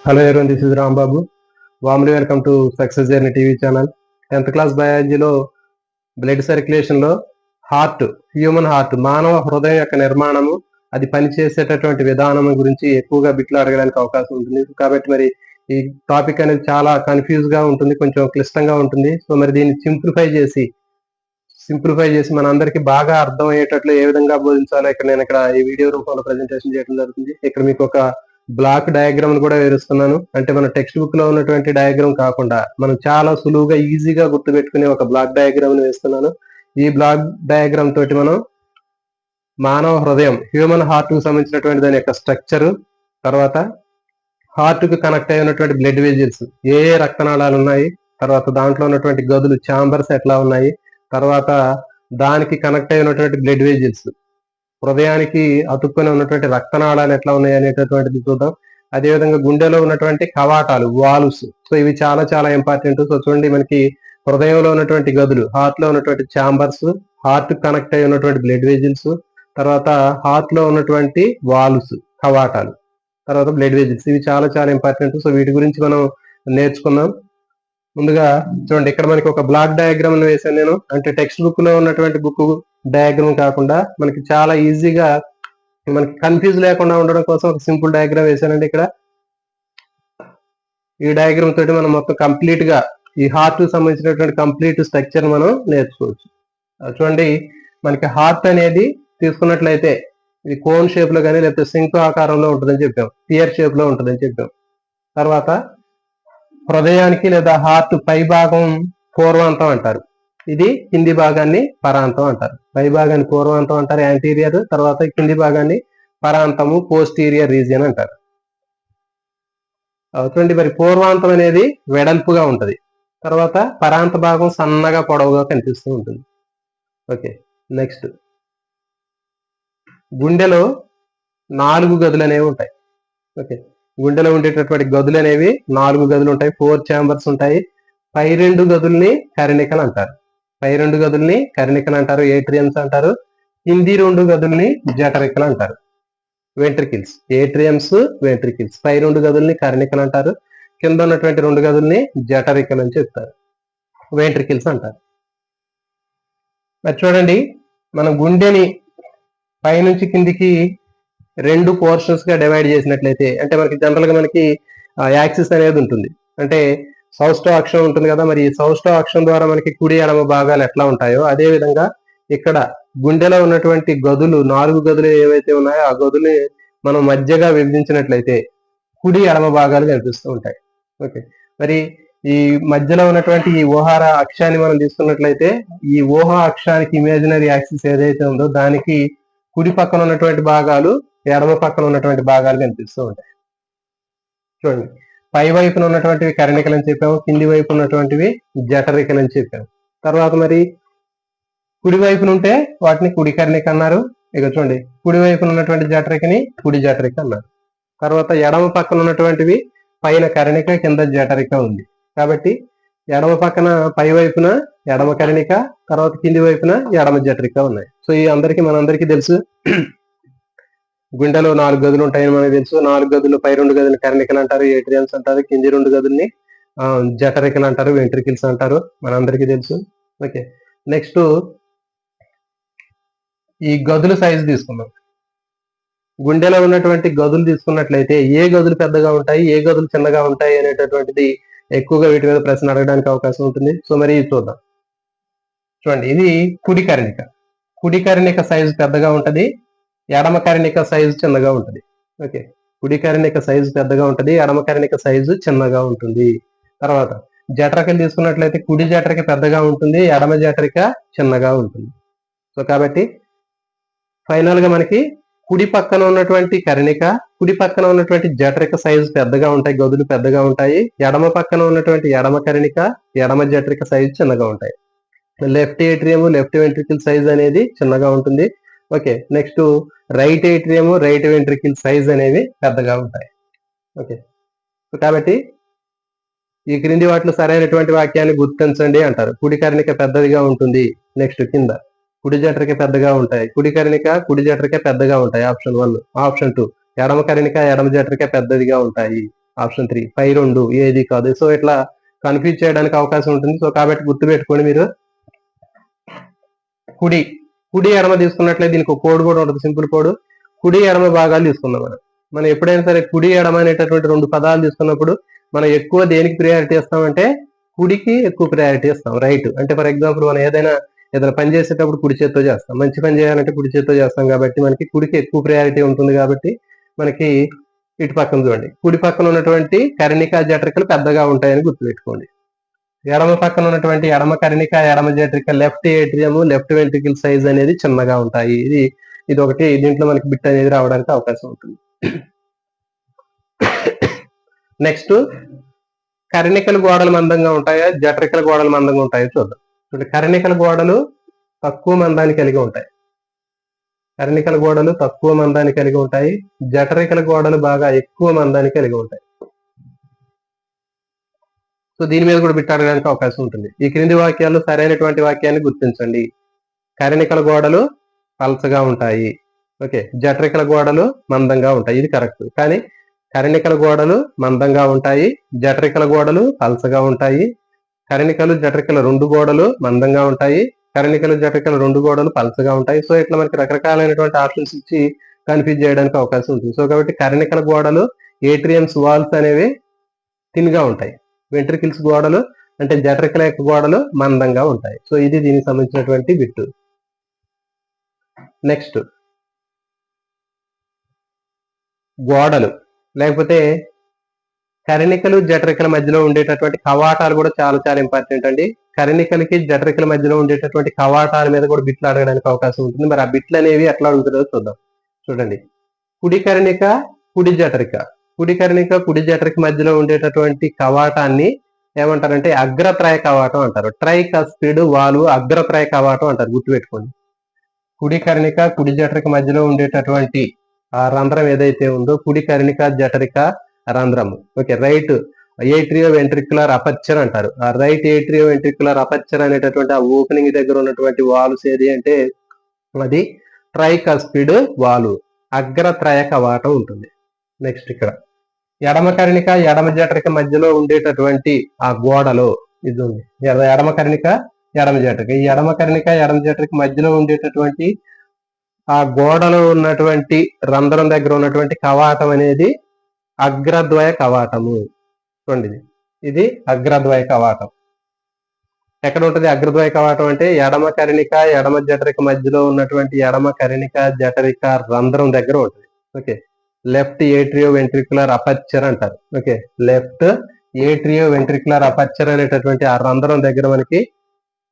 Hello everyone, this is Ram Babu. Warmly welcome to Success Journey TV channel. 10th class బయాలజీలో blood సర్క్యులేషన్లో human heart మానవ హృదయం యొక్క నిర్మాణము, అది పనిచేసేటటువంటి విధానం గురించి ఎక్కువగా బిట్లు అడగడానికి అవకాశం ఉంటుంది. కాబట్టి మరి ఈ టాపిక్ అనేది చాలా కన్ఫ్యూజ్ గా ఉంటుంది, కొంచెం క్లిష్టంగా ఉంటుంది. సో మరి దీన్ని సింప్లిఫై చేసి మనందరికీ బాగా అర్థమయ్యేటట్లు ఏ విధంగా బోధించాలో నేను ఈ వీడియో రూపంలో ప్రజెంటేషన్ చేయడం జరుగుతుంది. ఇక్కడ మీకు ఒక బ్లాక్ డయాగ్రామ్ కూడా వివరిస్తున్నాను. అంటే మన టెక్స్ట్ బుక్ లో ఉన్నటువంటి డయాగ్రామ్ కాకుండా మనం చాలా సులువుగా ఈజీగా గుర్తుపెట్టుకునే ఒక బ్లాక్ డయాగ్రామ్ ని వేస్తున్నాను. ఈ బ్లాక్ డయాగ్రామ్ తోటి మనం మానవ హృదయం హ్యూమన్ హార్ట్ కు సంబంధించినటువంటి దాని యొక్క స్ట్రక్చర్, తర్వాత హార్ట్ కు కనెక్ట్ అయి ఉన్నటువంటి బ్లడ్ వెజిల్స్, ఏ రక్తనాళాలు ఉన్నాయి, తర్వాత దాంట్లో ఉన్నటువంటి గదులు ఛాంబర్స్ ఎట్లా ఉన్నాయి, తర్వాత దానికి కనెక్ట్ అయి ఉన్నటువంటి బ్లడ్ వెజిల్స్, హృదయానికి అతుక్కుని ఉన్నటువంటి రక్తనాళాలు ఎట్లా ఉన్నాయి అనేటటువంటిది చూద్దాం. అదేవిధంగా గుండెలో ఉన్నటువంటి కవాటాలు, వాల్వ్స్, సో ఇవి చాలా చాలా ఇంపార్టెంట్. సో చూడండి, మనకి హృదయంలో ఉన్నటువంటి గదులు, హార్ట్ లో ఉన్నటువంటి ఛాంబర్స్, హార్ట్ కనెక్ట్ అయి ఉన్నటువంటి బ్లడ్ వెజిల్స్, తర్వాత హార్ట్ లో ఉన్నటువంటి వాల్వ్స్, కవాటాలు, తర్వాత బ్లడ్ వెజిల్స్, ఇవి చాలా చాలా ఇంపార్టెంట్. సో వీటి గురించి మనం నేర్చుకుందాం. ముందుగా చూడండి, ఇక్కడ మనకి ఒక బ్లాక్ డయాగ్రామ్ వేసాను నేను. అంటే టెక్స్ట్ బుక్ లో ఉన్నటువంటి బుక్ డయాగ్రామ్ కాకుండా మనకి చాలా ఈజీగా మనకి కన్ఫ్యూజ్ లేకుండా ఉండడం కోసం ఒక సింపుల్ డయాగ్రామ్ వేసానండి. ఇక్కడ ఈ డయాగ్రామ్ తోటి మనం మొత్తం కంప్లీట్ గా ఈ హార్ట్ సంబంధించినటువంటి కంప్లీట్ స్ట్రక్చర్ మనం నేర్చుకోవచ్చు. చూడండి, మనకి హార్ట్ అనేది తీసుకున్నట్లయితే ఇది కోన్ షేప్ లో కానీ లేకపోతే శంకు ఆకారంలో ఉంటుందని చెప్పాం, పియర్ షేప్ లో ఉంటుందని చెప్పాం. తర్వాత హృదయానికి లేదా హార్ట్ పై భాగం పూర్వాంతం అంటారు, ఇది కింది భాగాన్ని పరాంతం అంటారు. పై భాగాన్ని పూర్వాంతం అంటారు, యాంటీరియర్. తర్వాత కింది భాగాన్ని పరాంతము, పోస్టీరియర్ రీజియన్ అంటారు. చూడండి, మరి పూర్వాంతం అనేది వెడల్పుగా ఉంటది, తర్వాత పరాంత భాగం సన్నగా పొడవుగా కనిపిస్తూ ఉంటుంది. ఓకే, నెక్స్ట్ గుండెలో 4 గదులు అనేవి ఉంటాయి. ఓకే, గుండెలో ఉండేటటువంటి గదులు అనేవి 4 గదులు ఉంటాయి, 4 ఛాంబర్స్ ఉంటాయి. పై 2 గదుల్ని కర్ణికలు అంటారు, ఏట్రియమ్స్ అంటారు. కింది 2 గదుల్ని జఠరికలు అంటారు, వెంట్రికిల్స్. Atriums, ventricles. పై 2 గదుల్ని కర్ణికలు అంటారు, కింద ఉన్నటువంటి 2 గదుల్ని జఠరికలు అని చెప్తారు, వెంట్రికిల్స్ అంటారు. మరి చూడండి, మనం గుండెని పైనుంచి కిందికి 2 పోర్షన్స్ గా డివైడ్ చేసినట్లయితే, అంటే మనకి జనరల్ గా మనకి యాక్సిస్ అనేది ఉంటుంది, అంటే సౌష్టవ అక్షం ఉంటుంది కదా. మరి ఈ సౌష్టవ అక్షం ద్వారా మనకి కుడి ఎడమ భాగాలు ఎట్లా ఉంటాయో అదే విధంగా ఇక్కడ గుండెలో ఉన్నటువంటి గదులు, 4 గదులు ఏవైతే ఉన్నాయో ఆ గదులు మనం మధ్యగా విభజించినట్లయితే కుడి ఎడమ భాగాలు కనిపిస్తూ ఉంటాయి. ఓకే, మరి ఈ మధ్యలో ఉన్నటువంటి ఈ ఊహార అక్షాన్ని మనం తీసుకున్నట్లయితే ఈ ఊహా అక్షానికి ఇమాజినరీ యాక్సిస్ ఏదైతే ఉందో దానికి కుడి పక్కన ఉన్నటువంటి భాగాలు, ఎడమ పక్కన ఉన్నటువంటి భాగాలు కనిపిస్తూ ఉంటాయి. చూడండి, పై వైపున ఉన్నటువంటివి కర్ణికలు అని చెప్పాము, కింది వైపు ఉన్నటువంటివి జఠరికలు అని చెప్పాము. తర్వాత మరి కుడి వైపున ఉంటే వాటిని కుడి కర్ణిక అన్నారు. ఇక చూడండి, కుడి వైపున ఉన్నటువంటి జఠరికని కుడి జఠరిక అన్నారు. తర్వాత ఎడమ పక్కన ఉన్నటువంటివి పైన కర్ణిక, కింద జఠరిక ఉంది. కాబట్టి ఎడమ పక్కన పై వైపున ఎడమ కర్ణిక, తర్వాత కింది వైపున ఎడమ జఠరిక ఉన్నాయి. సో ఈ మనందరికీ తెలుసు, గుండెలో 4 గదులు ఉంటాయని మనకు తెలుసు. 4 గదులు, పై 2 గదులు కర్ణికలు అంటారు, ఏట్రియమ్స్ అంటారు, కింది 2 గదుల్ని జఠరికలు అంటారు, వెంట్రికిల్స్ అంటారు, మనందరికీ తెలుసు. ఓకే, నెక్స్ట్ ఈ గదుల సైజు తీసుకుందాం. గుండెలో ఉన్నటువంటి గదులు తీసుకున్నట్లయితే ఏ గదులు పెద్దగా ఉంటాయి, ఏ గదులు చిన్నగా ఉంటాయి అనేటటువంటిది ఎక్కువగా వీటి మీద ప్రశ్న అడగడానికి అవకాశం ఉంటుంది. సో మరి ఇది చూద్దాం. చూడండి, ఇది కుడి కర్ణిక సైజు పెద్దగా ఉంటది, ఎడమ కర్ణిక సైజు చిన్నగా ఉంటుంది. ఓకే, కుడి కర్ణిక సైజు పెద్దగా ఉంటుంది, ఎడమ కర్ణిక సైజు చిన్నగా ఉంటుంది. తర్వాత జఠరికలు తీసుకున్నట్లయితే కుడి జఠరిక పెద్దగా ఉంటుంది, ఎడమ జఠరిక చిన్నగా ఉంటుంది. సో కాబట్టి ఫైనల్ గా మనకి కుడి పక్కన ఉన్నటువంటి కర్ణిక, కుడి పక్కన ఉన్నటువంటి జఠరిక సైజు పెద్దగా ఉంటాయి, గదులు పెద్దగా ఉంటాయి. ఎడమ పక్కన ఉన్నటువంటి ఎడమ కర్ణిక, ఎడమ జఠరిక సైజు చిన్నగా ఉంటాయి. Left atrium, left ventricle size అనేది చిన్నగా ఉంటుంది. Okay, next right atrium, right ventricle size అనేవి పెద్దగా ఉంటాయి. ఓకే, కాబట్టి ఈ క్రింది వాటిలో సరైనటువంటి వాక్యాన్ని గుర్తించండి అంటారు. కుడి కర్ణిక పెద్దదిగా ఉంటుంది. నెక్స్ట్ కింద కుడి జఠరిక పెద్దగా ఉంటాయి, కుడి కర్ణిక, కుడి జఠరిక పెద్దగా ఉంటాయి. ఆప్షన్ 1. ఆప్షన్ 2, ఎడమ కర్ణిక, ఎడమ జఠరిక పెద్దదిగా ఉంటాయి. ఆప్షన్ 3 పై రెండు ఏది కాదు. సో ఇట్లా కన్ఫ్యూజ్ చేయడానికి అవకాశం ఉంటుంది. సో కాబట్టి గుర్తుపెట్టుకోండి మీరు కుడి కుడి ఎడమ తీసుకున్నట్లయితే దీనికి ఒక కోడ్ కూడా ఉంటుంది, సింపుల్ కోడ్. కుడి ఎడమ భాగాలు తీసుకుందాం. మనం ఎప్పుడైనా సరే కుడి ఎడమ అనేటటువంటి రెండు పదాలు తీసుకున్నప్పుడు మనం ఎక్కువ దేనికి ప్రియారిటీ ఇస్తామంటే కుడికి ఎక్కువ ప్రియారిటీ ఇస్తాం. రైట్ అంటే ఫర్ ఎగ్జాంపుల్ మనం ఏదైనా పని చేసేటప్పుడు కుడి చేత్తో చేస్తాం, మంచి పని చేయాలంటే కుడి చేత్తో చేస్తాం. కాబట్టి మనకి కుడికి ఎక్కువ ప్రియారిటీ ఉంటుంది. కాబట్టి మనకి ఇటు పక్కన చూడండి, కుడి పక్కన ఉన్నటువంటి కర్ణిక జఠరికలు పెద్దగా ఉంటాయని గుర్తుపెట్టుకోండి. ఎడమ పక్కన ఉన్నటువంటి ఎడమ కర్ణిక ఎడమ జఠరిక left atrium left ventricle size అనేది చిన్నగా ఉంటాయి. ఇది ఒకటి దీంట్లో మనకి బిట్ అనేది రావడానికి అవకాశం ఉంటుంది. నెక్స్ట్ కర్ణికల గోడలు మందంగా ఉంటాయా జఠరికల గోడలు మందంగా ఉంటాయో చూద్దాం. చూడండి, కర్ణికల గోడలు తక్కువ మందాన్ని కలిగి ఉంటాయి. కర్ణికల గోడలు తక్కువ మందాన్ని కలిగి ఉంటాయి. జఠరికల గోడలు బాగా ఎక్కువ మందాన్ని కలిగి ఉంటాయి. సో దీని మీద కూడా బిట్ అడగడానికి అవకాశం ఉంటుంది. ఈ క్రింది వాక్యాలు సరైనటువంటి వాక్యాన్ని గుర్తించండి. కర్ణికల గోడలు పల్చగా ఉంటాయి. ఓకే, జఠరికల గోడలు మందంగా ఉంటాయి. ఇది కరెక్ట్. కానీ కర్ణికల గోడలు మందంగా ఉంటాయి, జఠరికల గోడలు పల్చగా ఉంటాయి. కర్ణికలు జఠరికల రెండు గోడలు మందంగా ఉంటాయి, కర్ణికలు జఠరికల రెండు గోడలు పల్చగా ఉంటాయి. సో ఇట్లా మనకి రకరకాలైనటువంటి ఆప్షన్స్ ఇచ్చి కన్ఫ్యూజ్ చేయడానికి అవకాశం ఉంటుంది. సో కాబట్టి కర్ణికల గోడలు ఏట్రియమ్స్ వాల్స్ అనేవి థిన్గా ఉంటాయి. వెంట్రికిల్స్ గోడలు అంటే జఠరికల యొక్క గోడలు మందంగా ఉంటాయి. సో ఇది దీనికి సంబంధించినటువంటి బిట్టు. నెక్స్ట్ గోడలు లేకపోతే కర్ణికలు జఠరికల మధ్యలో ఉండేటటువంటి కవాటాలు కూడా చాలా చాలా ఇంపార్టెంట్ అండి. కర్ణికలకి జఠరికల మధ్యలో ఉండేటటువంటి కవాటాల మీద కూడా బిట్లు అడగడానికి అవకాశం ఉంటుంది. మరి ఆ బిట్లు అనేవి ఎట్లా అడుగుతుందో చూద్దాం. చూడండి, కుడి కర్ణిక కుడి జఠరిక, కుడి కర్ణిక కుడి జఠరిక మధ్యలో ఉండేటటువంటి కవాటాన్ని ఏమంటారంటే అగ్రత్రయ కవాటం అంటారు. ట్రైకస్పిడ్ వాల్వ్ అగ్రత్రయ కవాటం అంటారు. గుర్తుపెట్టుకోండి, కుడి కర్ణిక కుడి జఠరిక మధ్యలో ఉండేటటువంటి ఆ రంధ్రం ఏదైతే ఉందో కుడి కర్ణిక జఠరిక రంధ్రము. Okay, right atrioventricular aperture అంటారు. ఆ రైట్ ఏట్రియో వెంట్రికులర్ అపర్చర్ అనేటటువంటి ఆ ఓపెనింగ్ దగ్గర ఉన్నటువంటి వాల్వ్స్ ఏది అంటే అది ట్రైకస్పిడ్ వాల్వ్, అగ్రత్రయ కవాటం ఉంటుంది. నెక్స్ట్ ఇక్కడ ఎడమ కర్ణిక ఎడమ జఠరిక మధ్యలో ఉండేటటువంటి ఆ గోడలో ఇది ఉంది. ఎడమ కర్ణిక ఎడమ జఠరిక, ఈ ఎడమ కర్ణిక ఎడమ జఠరిక మధ్యలో ఉండేటటువంటి ఆ గోడలో ఉన్నటువంటి రంధ్రం దగ్గర ఉన్నటువంటి కవాటం అనేది అగ్రద్వయ కవాటము. చూడండి, ఇది అగ్రద్వయ కవాటం. ఎక్కడ ఉంటుంది అగ్రద్వయ కవాటం అంటే ఎడమ కర్ణిక ఎడమ జఠరిక మధ్యలో ఉన్నటువంటి ఎడమ కర్ణిక జఠరిక రంధ్రం దగ్గర ఉంటుంది. Okay, left atrioventricular aperture అంటారు. Okay, left atrioventricular aperture అనేటటువంటి ఆ రంధ్రం దగ్గర మనకి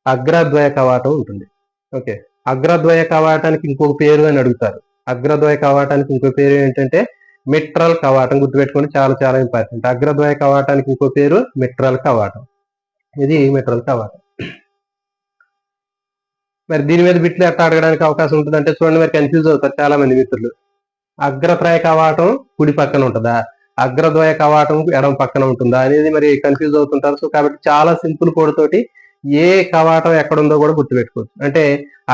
అగ్రద్వయ కవాటం ఉంటుంది. ఓకే, అగ్రద్వయ కవాటానికి ఇంకొక పేరు అని అడుగుతారు. అగ్రద్వయ కవాటానికి ఇంకో పేరు ఏంటంటే మిట్రల్ కవాటం. గుర్తుపెట్టుకోండి, చాలా చాలా ఇంపార్టెంట్. అగ్రద్వయ కవాటానికి ఇంకో పేరు మిట్రల్ కవాటం. ఇది మిట్రల్ కవాటం. మరి దీని మీద బిట్లు ఎట్లా అడగడానికి అవకాశం ఉంటుంది అంటే చూడండి, మరి కన్ఫ్యూజ్ అవుతారు చాలా మంది మిత్రులు. అగ్రత్రయ కవాటం కుడి పక్కన ఉంటుందా, అగ్రద్వయ కవాటం ఎడమ పక్కన ఉంటుందా అనేది మరి కన్ఫ్యూజ్ అవుతుంటారు. సో కాబట్టి చాలా సింపుల్ కోడ్ తోటి ఏ కవాటం ఎక్కడుందో కూడా గుర్తుపెట్టుకోవచ్చు. అంటే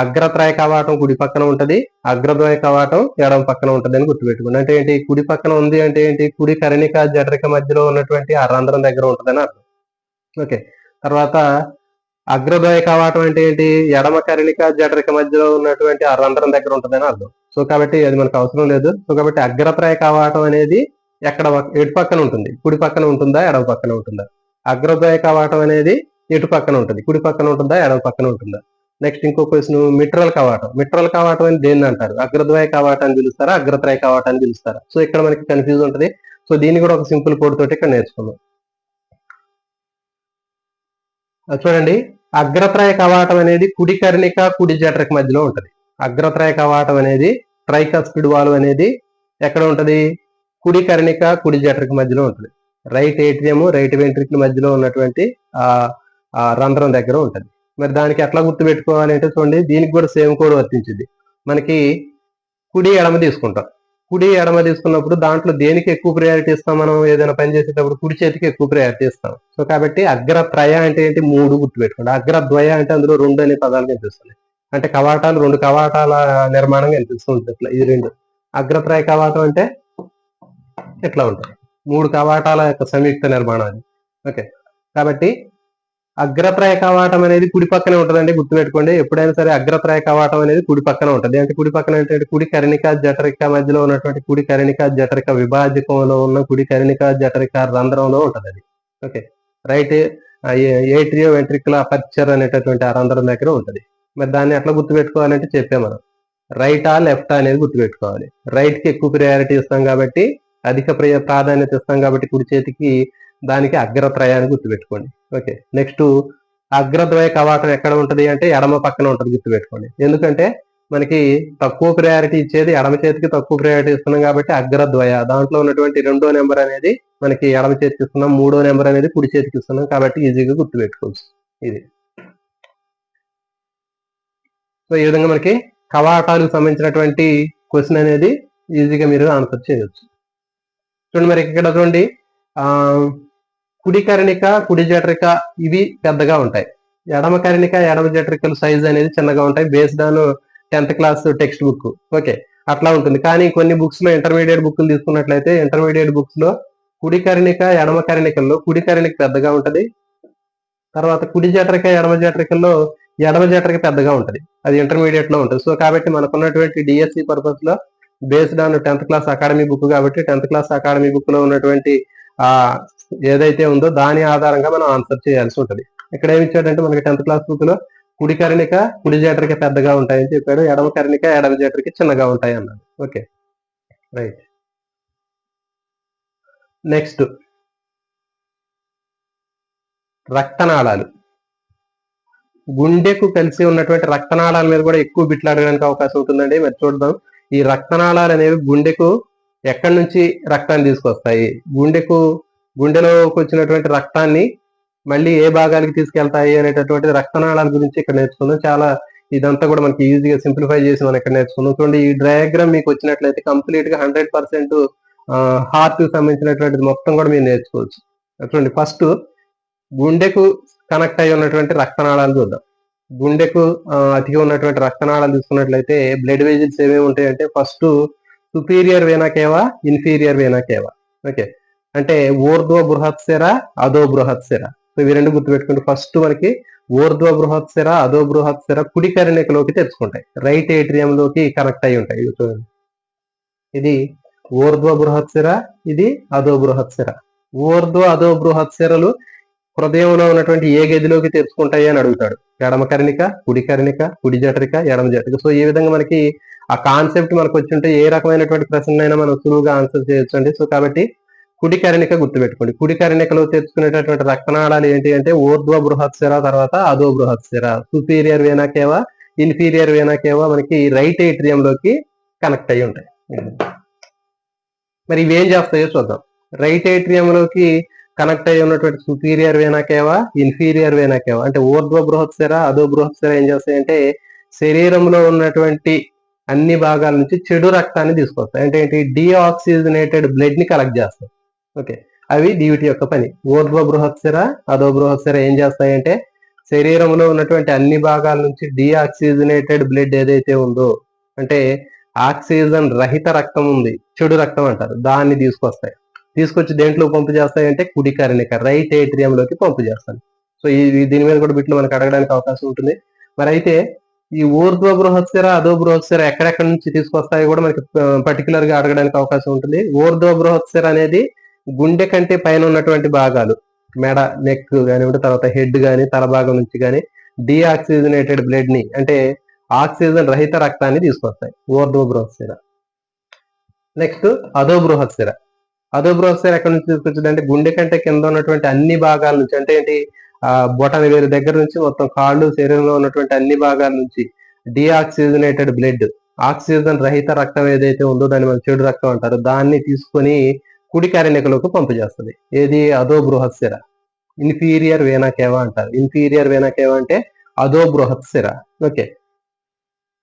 అగ్రత్రయ కవాటం కుడి పక్కన ఉంటది, అగ్రద్వయ కవాటం ఎడమ పక్కన ఉంటది అని గుర్తుపెట్టుకోండి. అంటే ఏంటి, కుడి పక్కన ఉంది అంటే ఏంటి, కుడి కర్ణిక జఠరిక మధ్యలో ఉన్నటువంటి ఆ రంధ్రం దగ్గర ఉంటదని అర్థం. ఓకే, తర్వాత అగ్రద్వయ కవాటం అంటే ఏంటి, ఎడమ కర్ణిక జఠరిక మధ్యలో ఉన్నటువంటి ఆ రంధ్రం దగ్గర ఉంటదని అర్థం. సో కాబట్టి అది మనకు అవసరం లేదు. సో కాబట్టి అగ్రత్రయ కవాటం అనేది ఎక్కడ ఎటు పక్కన ఉంటుంది, కుడి పక్కన ఉంటుందా ఎడమ పక్కన ఉంటుందా. అగ్రద్వయ కవాటం అనేది ఎటు పక్కన ఉంటుంది, కుడి పక్కన ఉంటుందా ఎడమ పక్కన ఉంటుందా. నెక్స్ట్ ఇంకో క్వశ్చన్, మిట్రల్ కవాటం. మిట్రల్ కవాటం అని దేన్ని అంటారు, అగ్రద్వయ కవాటాన్ని పిలుస్తారా అగ్రత్రయ కవాటాన్ని పిలుస్తారా. సో ఇక్కడ మనకి కన్ఫ్యూజ్ ఉంటుంది. సో దీన్ని కూడా ఒక సింపుల్ కోడ్ తోటి ఇక్కడ నేర్చుకుందాం. చూడండి, అగ్రత్రయ కవాటం అనేది కుడి కర్ణిక కుడి జఠరిక మధ్యలో ఉంటది. అగ్రత్రయ కవాటం అనేది ట్రైకస్పిడ్ వాల్వ్ అనేది ఎక్కడ ఉంటది, కుడి కర్ణిక కుడి జఠరిక మధ్యలో ఉంటుంది. రైట్ ఏట్రియం రైట్ వెంట్రికల్ మధ్యలో ఉన్నటువంటి ఆ రంధ్రం దగ్గర ఉంటది. మరి దానికి ఎట్లా గుర్తు పెట్టుకోవాలి అంటే చూడండి, దీనికి కూడా సేమ్ కోడ్ వర్తించింది. మనకి కుడి ఎడమ తీసుకుంటాం. కుడి ఎడమ తీసుకున్నప్పుడు దాంట్లో దేనికి ఎక్కువ ప్రయారిటీ ఇస్తాం, మనం ఏదైనా పని చేసేటప్పుడు కుడి చేతికి ఎక్కువ ప్రయారిటీ ఇస్తాం. సో కాబట్టి అగ్రత్రయ అంటే ఏంటి, 3 గుర్తుపెట్టుకోండి. అగ్రద్వయ అంటే అందులో 2 అనే పదాలు కనిపిస్తుంది. అంటే కవాటాలు 2 కవాటాల నిర్మాణం కనిపిస్తుంది. ఇట్లా ఇది 2. అగ్రత్రయ కవాటం అంటే ఇట్లా ఉంటుంది. 3 కవాటాల యొక్క సంయుక్త నిర్మాణం అది. ఓకే, కాబట్టి అగ్రత్రయ కవాటం అనేది కుడి పక్కనే ఉంటుందండి, గుర్తుపెట్టుకోండి. ఎప్పుడైనా సరే అగ్రత్రయ కవాటం అనేది కుడి పక్కన ఉంటుంది. అంటే కుడి పక్కన ఏంటంటే కుడి కర్ణిక జఠరిక మధ్యలో ఉన్నటువంటి కుడి కర్ణిక జఠరిక విభాజకంలో ఉన్న కుడి కర్ణిక జఠరిక రంధ్రంలో ఉంటుంది అది. ఓకే, రైట్ ఏట్రియో వెంట్రికుల అపర్చర్ అనేటటువంటి ఆ రంధ్రం దగ్గర ఉంటుంది. మరి దాన్ని ఎట్లా గుర్తుపెట్టుకోవాలంటే చెప్పాం మనం, రైటా లెఫ్టా అనేది గుర్తుపెట్టుకోవాలి. రైట్ కి ఎక్కువ ప్రయారిటీ ఇస్తాం కాబట్టి, అధిక ప్రాధాన్యత ఇస్తాం కాబట్టి కుడి చేతికి, దానికి అగ్రత్రయాన్ని గుర్తుపెట్టుకోండి. ఓకే, నెక్స్ట్ అగ్రద్వయ కవాటం ఎక్కడ ఉంటది అంటే ఎడమ పక్కన ఉంటది, గుర్తుపెట్టుకోండి. ఎందుకంటే మనకి తక్కువ ప్రయారిటీ ఇచ్చేది ఎడమ చేతికి తక్కువ ప్రయారిటీ ఇస్తున్నాం కాబట్టి అగ్రద్వయ, దాంట్లో ఉన్నటువంటి 2వ నెంబర్ అనేది మనకి ఎడమ చేతికి ఇస్తున్నాం, 3వ నెంబర్ అనేది కుడి చేతికి ఇస్తున్నాం కాబట్టి ఈజీగా గుర్తుపెట్టుకోవచ్చు ఇది. సో ఈ విధంగా మనకి కవాటాలకు సంబంధించినటువంటి క్వశ్చన్ అనేది ఈజీగా మీరు ఆన్సర్ చేయవచ్చు. చూడండి మరి ఇక్కడ చూడండి, కుడి కర్ణిక కుడి జఠరిక ఇవి పెద్దగా ఉంటాయి, ఎడమ కర్ణిక ఎడమ జఠరికల సైజ్ అనేది చిన్నగా ఉంటాయి, based on 10th class text book. Okay, అట్లా ఉంటుంది. కానీ కొన్ని బుక్స్ లో ఇంటర్మీడియట్ బుక్లు తీసుకున్నట్లయితే ఇంటర్మీడియట్ బుక్స్ లో కుడి కర్ణిక ఎడమ కర్ణికల్లో కుడి కర్ణిక పెద్దగా ఉంటది, తర్వాత కుడి జఠరిక ఎడమ జఠరికల్లో ఎడమ జఠరిక పెద్దగా ఉంటది, అది ఇంటర్మీడియట్ లో ఉంటుంది. సో కాబట్టి మనకున్నటువంటి డిఎస్సి పర్పస్ లో based on 10th class academy book కాబట్టి 10th క్లాస్ అకాడమీ బుక్ లో ఉన్నటువంటి ఏదైతే ఉందో దాని ఆధారంగా మనం ఆన్సర్ చేయాల్సి ఉంటుంది. ఇక్కడ ఏమి ఇచ్చాడంటే మనకి 10th క్లాస్ బుక్ లో కుడి కర్ణిక కుడి జఠరిక పెద్దగా ఉంటాయని చెప్పాడు, ఎడమ కర్ణిక ఎడమ జఠరిక చిన్నగా ఉంటాయి అన్నాడు. Okay, right. నెక్స్ట్ రక్తనాళాలు. గుండెకు కలిసి ఉన్నటువంటి రక్తనాళాల మీద కూడా ఎక్కువ బిట్లు అడగడానికి అవకాశం ఉంటుందండి. మరి చూద్దాం, ఈ రక్తనాళాలు అనేవి గుండెకు ఎక్కడి నుంచి రక్తాన్ని తీసుకొస్తాయి, గుండెలోకి వచ్చినటువంటి రక్తాన్ని మళ్ళీ ఏ భాగానికి తీసుకెళ్తాయి అనేటటువంటి రక్తనాళాల గురించి ఇక్కడ నేర్చుకుందాం. చాలా ఇదంతా కూడా మనకి ఈజీగా సింప్లిఫై చేసి మనం ఇక్కడ నేర్చుకుందాం. చూడండి, ఈ డయాగ్రామ్ మీకు వచ్చినట్లయితే కంప్లీట్ గా 100% హార్ట్ కి సంబంధించినటువంటిది మొత్తం కూడా మీరు నేర్చుకోవచ్చు. చూడండి, ఫస్ట్ గుండెకు కనెక్ట్ అయి ఉన్నటువంటి రక్తనాళాలు చూద్దాం. గుండెకు అతిగా ఉన్నటువంటి రక్తనాళాలు తీసుకున్నట్లయితే బ్లడ్ వెజిల్స్ ఏమేమి ఉంటాయంటే ఫస్ట్ సుపీరియర్ వేనా కేవా, ఇన్ఫీరియర్ వేనా కేవా. ఓకే, అంటే ఊర్ధ్వ బృహత్సెర అధో బృహత్సెర. సో ఇవి రెండు గుర్తుపెట్టుకుంటే ఫస్ట్ మనకి ఊర్ధ్వ బృహత్సెర అధో బృహత్సెర కుడి కర్ణికలోకి తెచ్చుకుంటాయి, రైట్ ఏట్రియంలోకి కనెక్ట్ అయి ఉంటాయి. చూడండి, ఇది ఊర్ధ్వ బృహత్సెర, ఇది అధో బృహత్సెర. ఊర్ధ్వ అధో బృహత్సెరలు హృదయంలో ఉన్నటువంటి ఏ గదిలోకి తెచ్చుకుంటాయి అని అడుగుతాడు. ఎడమ కర్ణిక కుడి జఠరిక ఎడమ జఠరిక. సో ఈ విధంగా మనకి ఆ కాన్సెప్ట్ మనకు వచ్చి ఉంటే ఏ రకమైనటువంటి ప్రశ్నైనా మనం సులువుగా ఆన్సర్ చేయొచ్చు అండి. సో కాబట్టి కుడి కర్ణిక గుర్తుపెట్టుకోండి. కుడి కర్ణికలో తెచ్చుకునేటటువంటి రక్తనాళాలు ఏంటి అంటే ఊర్ధ్వ బృహత్సెర, తర్వాత అధో బృహత్సెర. సుపీరియర్ వేనా కేవా, ఇన్ఫీరియర్ వేనా కేవా మనకి రైట్ ఏట్రియంలోకి కనెక్ట్ అయి ఉంటాయి. మరి ఇవేం చేస్తాయో చూద్దాం. రైట్ ఏట్రియంలోకి కనెక్ట్ అయి ఉన్నటువంటి సుపీరియర్ వేనా కేవా, ఇన్ఫీరియర్ వేనా కేవా అంటే ఊర్ధ్వ బృహత్సెర అధో బృహత్సెర ఏం చేస్తాయంటే శరీరంలో ఉన్నటువంటి అన్ని భాగాల నుంచి చెడు రక్తాన్ని తీసుకొస్తాయి. అంటే ఏంటి, డీఆక్సిజనేటెడ్ బ్లడ్ ని కలెక్ట్ చేస్తాయి. ఓకే, అవి వీటి యొక్క పని. ఊర్ధ్వ బృహత్సెర అధో బృహత్సెర ఏం చేస్తాయంటే శరీరంలో ఉన్నటువంటి అన్ని భాగాల నుంచి డీఆక్సిజనేటెడ్ బ్లడ్ ఏదైతే ఉందో, అంటే ఆక్సిజన్ రహిత రక్తం ఉంది, చెడు రక్తం అంటారు, దాన్ని తీసుకొచ్చి దేంట్లో పంపు చేస్తాయంటే కుడి కర్ణిక రైట్ ఏట్రియంలోకి పంపు చేస్తాను. సో దీని మీద కూడా బిట్లు మనకు అడగడానికి అవకాశం ఉంటుంది. మరి అయితే ఈ ఊర్ధ్వ బృహత్సెర అధో బృహత్సెర ఎక్కడెక్కడి నుంచి తీసుకొస్తాయో కూడా మనకి పర్టికులర్ గా అడగడానికి అవకాశం ఉంటుంది. ఊర్ధ్వ బృహత్సెర అనేది గుండె కంటే పైన ఉన్నటువంటి భాగాలు, మెడ, నెక్ కానివ్వండి, తర్వాత హెడ్ గాని తల భాగం నుంచి కానీ డీఆక్సిజనేటెడ్ బ్లడ్ ని అంటే ఆక్సిజన్ రహిత రక్తాన్ని తీసుకొస్తాయి ఊర్ధ్వ బృహత్సెర. నెక్స్ట్ అధో బృహత్సెర. అధో బృహత్సెర ఎక్కడి నుంచి తీసుకొచ్చింది అంటే గుండె కంటే కింద ఉన్నటువంటి అన్ని భాగాల నుంచి, అంటే ఏంటి, బొటన వేలు దగ్గర నుంచి మొత్తం కాళ్ళు, శరీరంలో ఉన్నటువంటి అన్ని భాగాల నుంచి డీఆక్సిజనేటెడ్ బ్లడ్, ఆక్సిజన్ రహిత రక్తం ఏదైతే ఉందో దాన్ని మనం చెడు రక్తం అంటారు, దాన్ని తీసుకొని కుడి కర్ణికలోకి పంపు చేస్తుంది. ఏది, అధో బృహత్సెర. ఇన్ఫీరియర్ వేనా కేవా అంటారు. ఇన్ఫీరియర్ వేనా కేవా అంటే అధో బృహత్సెర. ఓకే,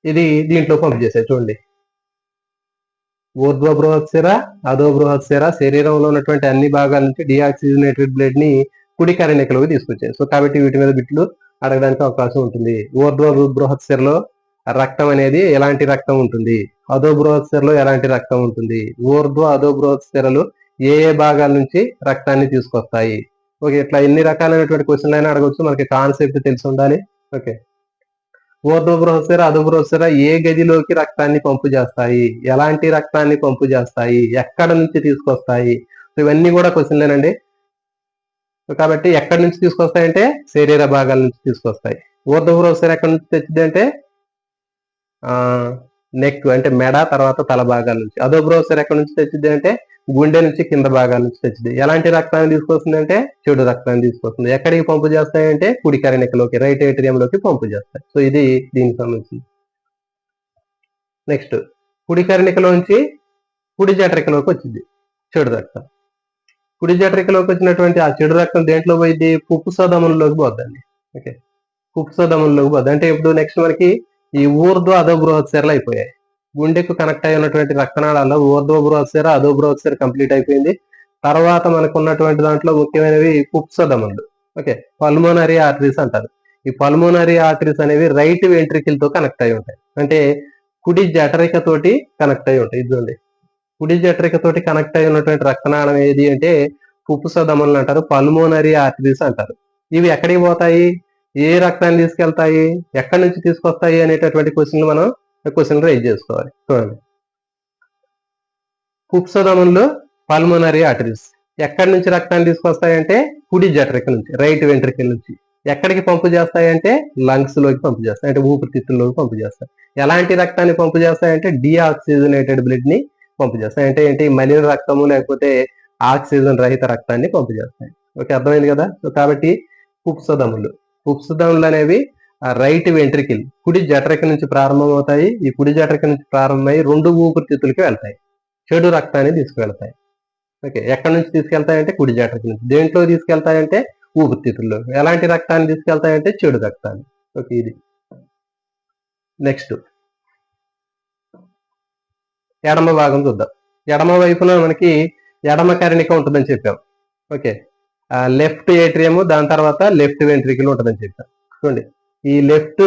ఇది దీంట్లో పంపు చేశాయి. చూడండి, ఊర్ధ్వ బృహత్సెర అధో బృహత్సెర శరీరంలో ఉన్నటువంటి అన్ని భాగాల నుంచి డీఆక్సిజనేటెడ్ బ్లడ్ ని కుడి కర్ణికలోకి తీసుకొచ్చాయి. సో కాబట్టి వీటి మీద బిట్లు అడగడానికి అవకాశం ఉంటుంది. ఊర్ధ్వ బృహత్సెరలో రక్తం అనేది ఎలాంటి రక్తం ఉంటుంది, అధో బృహత్సెరలో ఎలాంటి రక్తం ఉంటుంది, ఊర్ధ్వ అధో బృహత్సెరలు ఏ ఏ భాగాల నుంచి రక్తాన్ని తీసుకొస్తాయి? ఓకే, ఇట్లా ఎన్ని రకాలైనటువంటి క్వశ్చన్లు అయినా అడగవచ్చు, మనకి కాన్సెప్ట్ తెలిసి ఉండాలి. ఓకే, ఊర్ధ్వ బృహస్సిర అధో బృహస్సిర ఏ గదిలోకి రక్తాన్ని పంపు చేస్తాయి? ఎలాంటి రక్తాన్ని పంపు చేస్తాయి? ఎక్కడ నుంచి తీసుకొస్తాయి? ఇవన్నీ కూడా క్వశ్చన్లేనండి. కాబట్టి ఎక్కడి నుంచి తీసుకొస్తాయంటే శరీర భాగాల నుంచి తీసుకొస్తాయి. ఊర్ధ్వ బృహస్సిర ఎక్కడి నుంచి తెచ్చిద్ది అంటే నెక్ అంటే మెడ తర్వాత తల భాగాల నుంచి. అధో బృహస్సిర ఎక్కడి నుంచి తెచ్చిద్ది అంటే గుండె నుంచి కింద భాగాల నుంచి తెచ్చిద్ది. ఎలాంటి రక్తాన్ని తీసుకొస్తుంది అంటే చెడు రక్తాన్ని తీసుకొస్తుంది. ఎక్కడికి పంపు చేస్తాయంటే కుడి కరణికలోకి, రైట్ ఏట్రియంలోకి పంపు చేస్తాయి. సో ఇది దీనికి సంబంధించింది. నెక్స్ట్, కుడి కరణికలోంచి కుడి జఠరికలోకి వచ్చింది చెడు రక్తం. కుడి జఠరికలోకి వచ్చినటువంటి ఆ చెడు రక్తం దేంట్లో పోయింది? పుప్పుసోదములలోకి పోద్దండి. ఓకే, పుప్పుసోదములలోకి పోద్ది. అంటే ఇప్పుడు నెక్స్ట్ మనకి ఈ ఊర్ధ్వ అధో బృహస్సిరలు అయిపోయాయి. గుండెకు కనెక్ట్ అయి ఉన్నటువంటి రక్తనాళాల్లో ఊర్ధ్వ బృహస్సిర అధో బృహస్సిర కంప్లీట్ అయిపోయింది. తర్వాత మనకు ఉన్నటువంటి దాంట్లో ముఖ్యమైనవి పుప్పుసోదములు. ఓకే, పల్మోనరీ ఆర్టరీస్ అంటారు. ఈ పల్మోనరీ ఆర్టరీస్ అనేవి రైట్ వెంట్రికిల్ తో కనెక్ట్ అయి ఉంటాయి. అంటే కుడి జఠరిక తోటి కనెక్ట్ అయి ఉంటాయి. ఇదండి, కుడి జఠరిక తోటి కనెక్ట్ అయి ఉన్నటువంటి రక్తనాళం ఏది అంటే పుప్పుసోదములు అంటారు, పల్మోనరీ ఆర్టరీస్ అంటారు. ఇవి ఎక్కడికి పోతాయి? ఏ రక్తాన్ని తీసుకెళ్తాయి? ఎక్కడి నుంచి తీసుకొస్తాయి అనేటటువంటి క్వశ్చన్ రైజ్ చేసుకోవాలి. చూడండి, పుప్పుసోదములు పల్మోనరీ ఆర్టరీస్ ఎక్కడి నుంచి రక్తాన్ని తీసుకొస్తాయంటే కుడి జఠరిక నుంచి, రైట్ వెంట్రికల్ నుంచి. ఎక్కడికి పంపు చేస్తాయంటే లంగ్స్ లోకి పంపు చేస్తాయి, అంటే ఊపిరితిత్తుల్లోకి పంపు చేస్తాయి. ఎలాంటి రక్తాన్ని పంపు చేస్తాయంటే డీఆక్సిజనేటెడ్ బ్లడ్ ని పంపు చేస్తాయి. అంటే ఏంటి? మలిన రక్తము లేకపోతే ఆక్సిజన్ రహిత రక్తాన్ని పంపు చేస్తాయి. ఓకే, అర్థమైంది కదా? సో కాబట్టి పుప్పుసోదములు అనేవి రైట్ వెంట్రికిల్ కుడి జఠరిక నుంచి ప్రారంభమవుతాయి. ఈ కుడి జఠరిక నుంచి ప్రారంభమై 2 ఊపిరితిత్తులకి వెళ్తాయి, చెడు రక్తాన్ని తీసుకువెళ్తాయి. ఓకే, ఎక్కడి నుంచి తీసుకెళ్తాయంటే కుడి జఠరిక నుంచి. దేంట్లో తీసుకెళ్తాయంటే ఊపిరితిత్తుల్లో. ఎలాంటి రక్తాన్ని తీసుకెళ్తాయంటే చెడు రక్తాన్ని. ఓకే, ఇది. నెక్స్ట్, ఎడమ భాగం చూద్దాం. ఎడమ వైపున మనకి ఎడమ కర్ణిక ఉంటుందని చెప్పాం. ఓకే, లెఫ్ట్ ఏట్రియము, దాని తర్వాత లెఫ్ట్ వెంట్రికిల్ ఉంటుందని చెప్పాం. చూడండి, ఈ లెఫ్ట్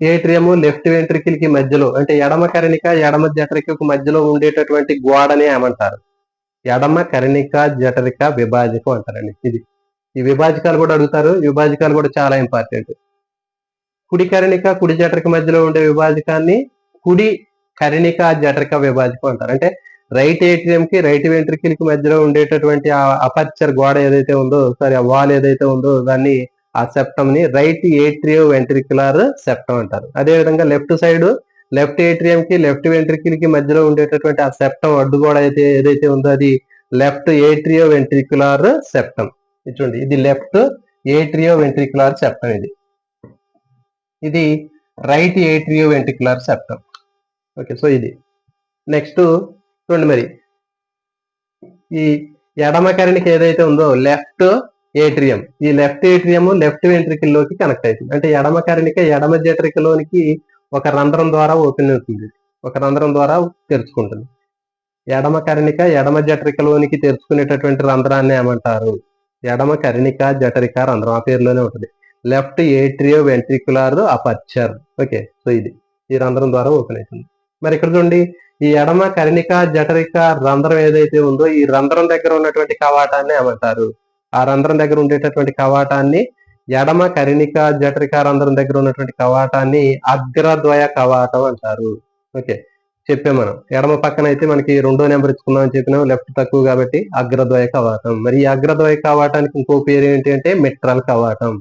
ఏట్రియము లెఫ్ట్ వెంట్రికిల్ కి మధ్యలో, అంటే ఎడమ కర్ణిక ఎడమ జఠరికకు మధ్యలో ఉండేటటువంటి గోడని ఏమంటారు? ఎడమ కర్ణిక జఠరిక విభాజకం అంటారండి. ఇది, ఈ విభాజకాలు కూడా అడుగుతారు. విభాజకాలు కూడా చాలా ఇంపార్టెంట్. కుడి కర్ణిక కుడి జఠరిక మధ్యలో ఉండే విభాజకాన్ని కుడి కర్ణిక జఠరిక విభాజకం అంటారు. అంటే రైట్ ఏట్రియం కి రైట్ వెంట్రికిల్ కి మధ్యలో ఉండేటటువంటి ఆ అపర్చర్ గోడ ఏదైతే ఉందో, సారీ ఆ వాల్ ఏదైతే ఉందో, దాన్ని ఆ సెప్టమ్ ని రైట్ ఏట్రియో వెంట్రికులర్ సెప్టమ్ అంటారు. అదే విధంగా లెఫ్ట్ సైడ్ లెఫ్ట్ ఏట్రియం కి లెఫ్ట్ వెంట్రికిల్ కి మధ్యలో ఉండేటటువంటి ఆ సెప్టమ్ అడ్డుగోడ అయితే ఏదైతే ఉందో అది లెఫ్ట్ ఏట్రియో వెంట్రికులర్ సెప్టమ్. చూడండి, ఇది లెఫ్ట్ ఏట్రియో వెంట్రికులర్ సెప్టమ్. ఇది right atrioventricular septum. Okay, so ఇది. నెక్స్ట్ చూడండి, మరి ఈ ఎడమ కర్ణిక ఏదైతే ఉందో లెఫ్ట్ ఏట్రియం, ఈ లెఫ్ట్ ఏట్రియం లెఫ్ట్ వెంట్రికల్ లోకి కనెక్ట్ అవుతుంది. అంటే ఎడమ కర్ణిక ఎడమ జఠరికలోనికి ఒక రంధ్రం ద్వారా ఓపెన్ అవుతుంది, ఒక రంధ్రం ద్వారా తెరుచుకుంటుంది. ఎడమ కర్ణిక ఎడమ జఠరికలోనికి తెరుచుకునేటటువంటి రంధ్రాన్ని ఏమంటారు? ఎడమ కర్ణిక జఠరిక రంధ్రం, ఆ పేరులోనే ఉంటుంది. Left atrioventricular aperture. Okay, so ఇది ఈ రంధ్రం ద్వారా ఓపెన్ అవుతుంది. మరి ఇక్కడ చూడండి, ఈ ఎడమ కర్ణిక జఠరిక రంధ్రం ఏదైతే ఉందో ఈ రంధ్రం దగ్గర ఉన్నటువంటి కవాటాన్ని ఏమంటారు? ఆ రంధ్రం దగ్గర ఉండేటటువంటి కవాటాన్ని, ఎడమ కర్ణిక జఠరిక రంధ్రం దగ్గర ఉన్నటువంటి కవాటాన్ని అగ్రద్వయ కవాటం అంటారు. ఓకే, చెప్పాం మనం. ఎడమ పక్కన అయితే మనకి 2వ నెంబర్ ఇచ్చుకుందాం అని చెప్పినాం, లెఫ్ట్ తక్కువ కాబట్టి అగ్రద్వయ కవాటం. మరి ఈ అగ్రద్వయ కవాటానికి ఇంకో పేరు ఏంటి అంటే మిట్రల్ కవాటం.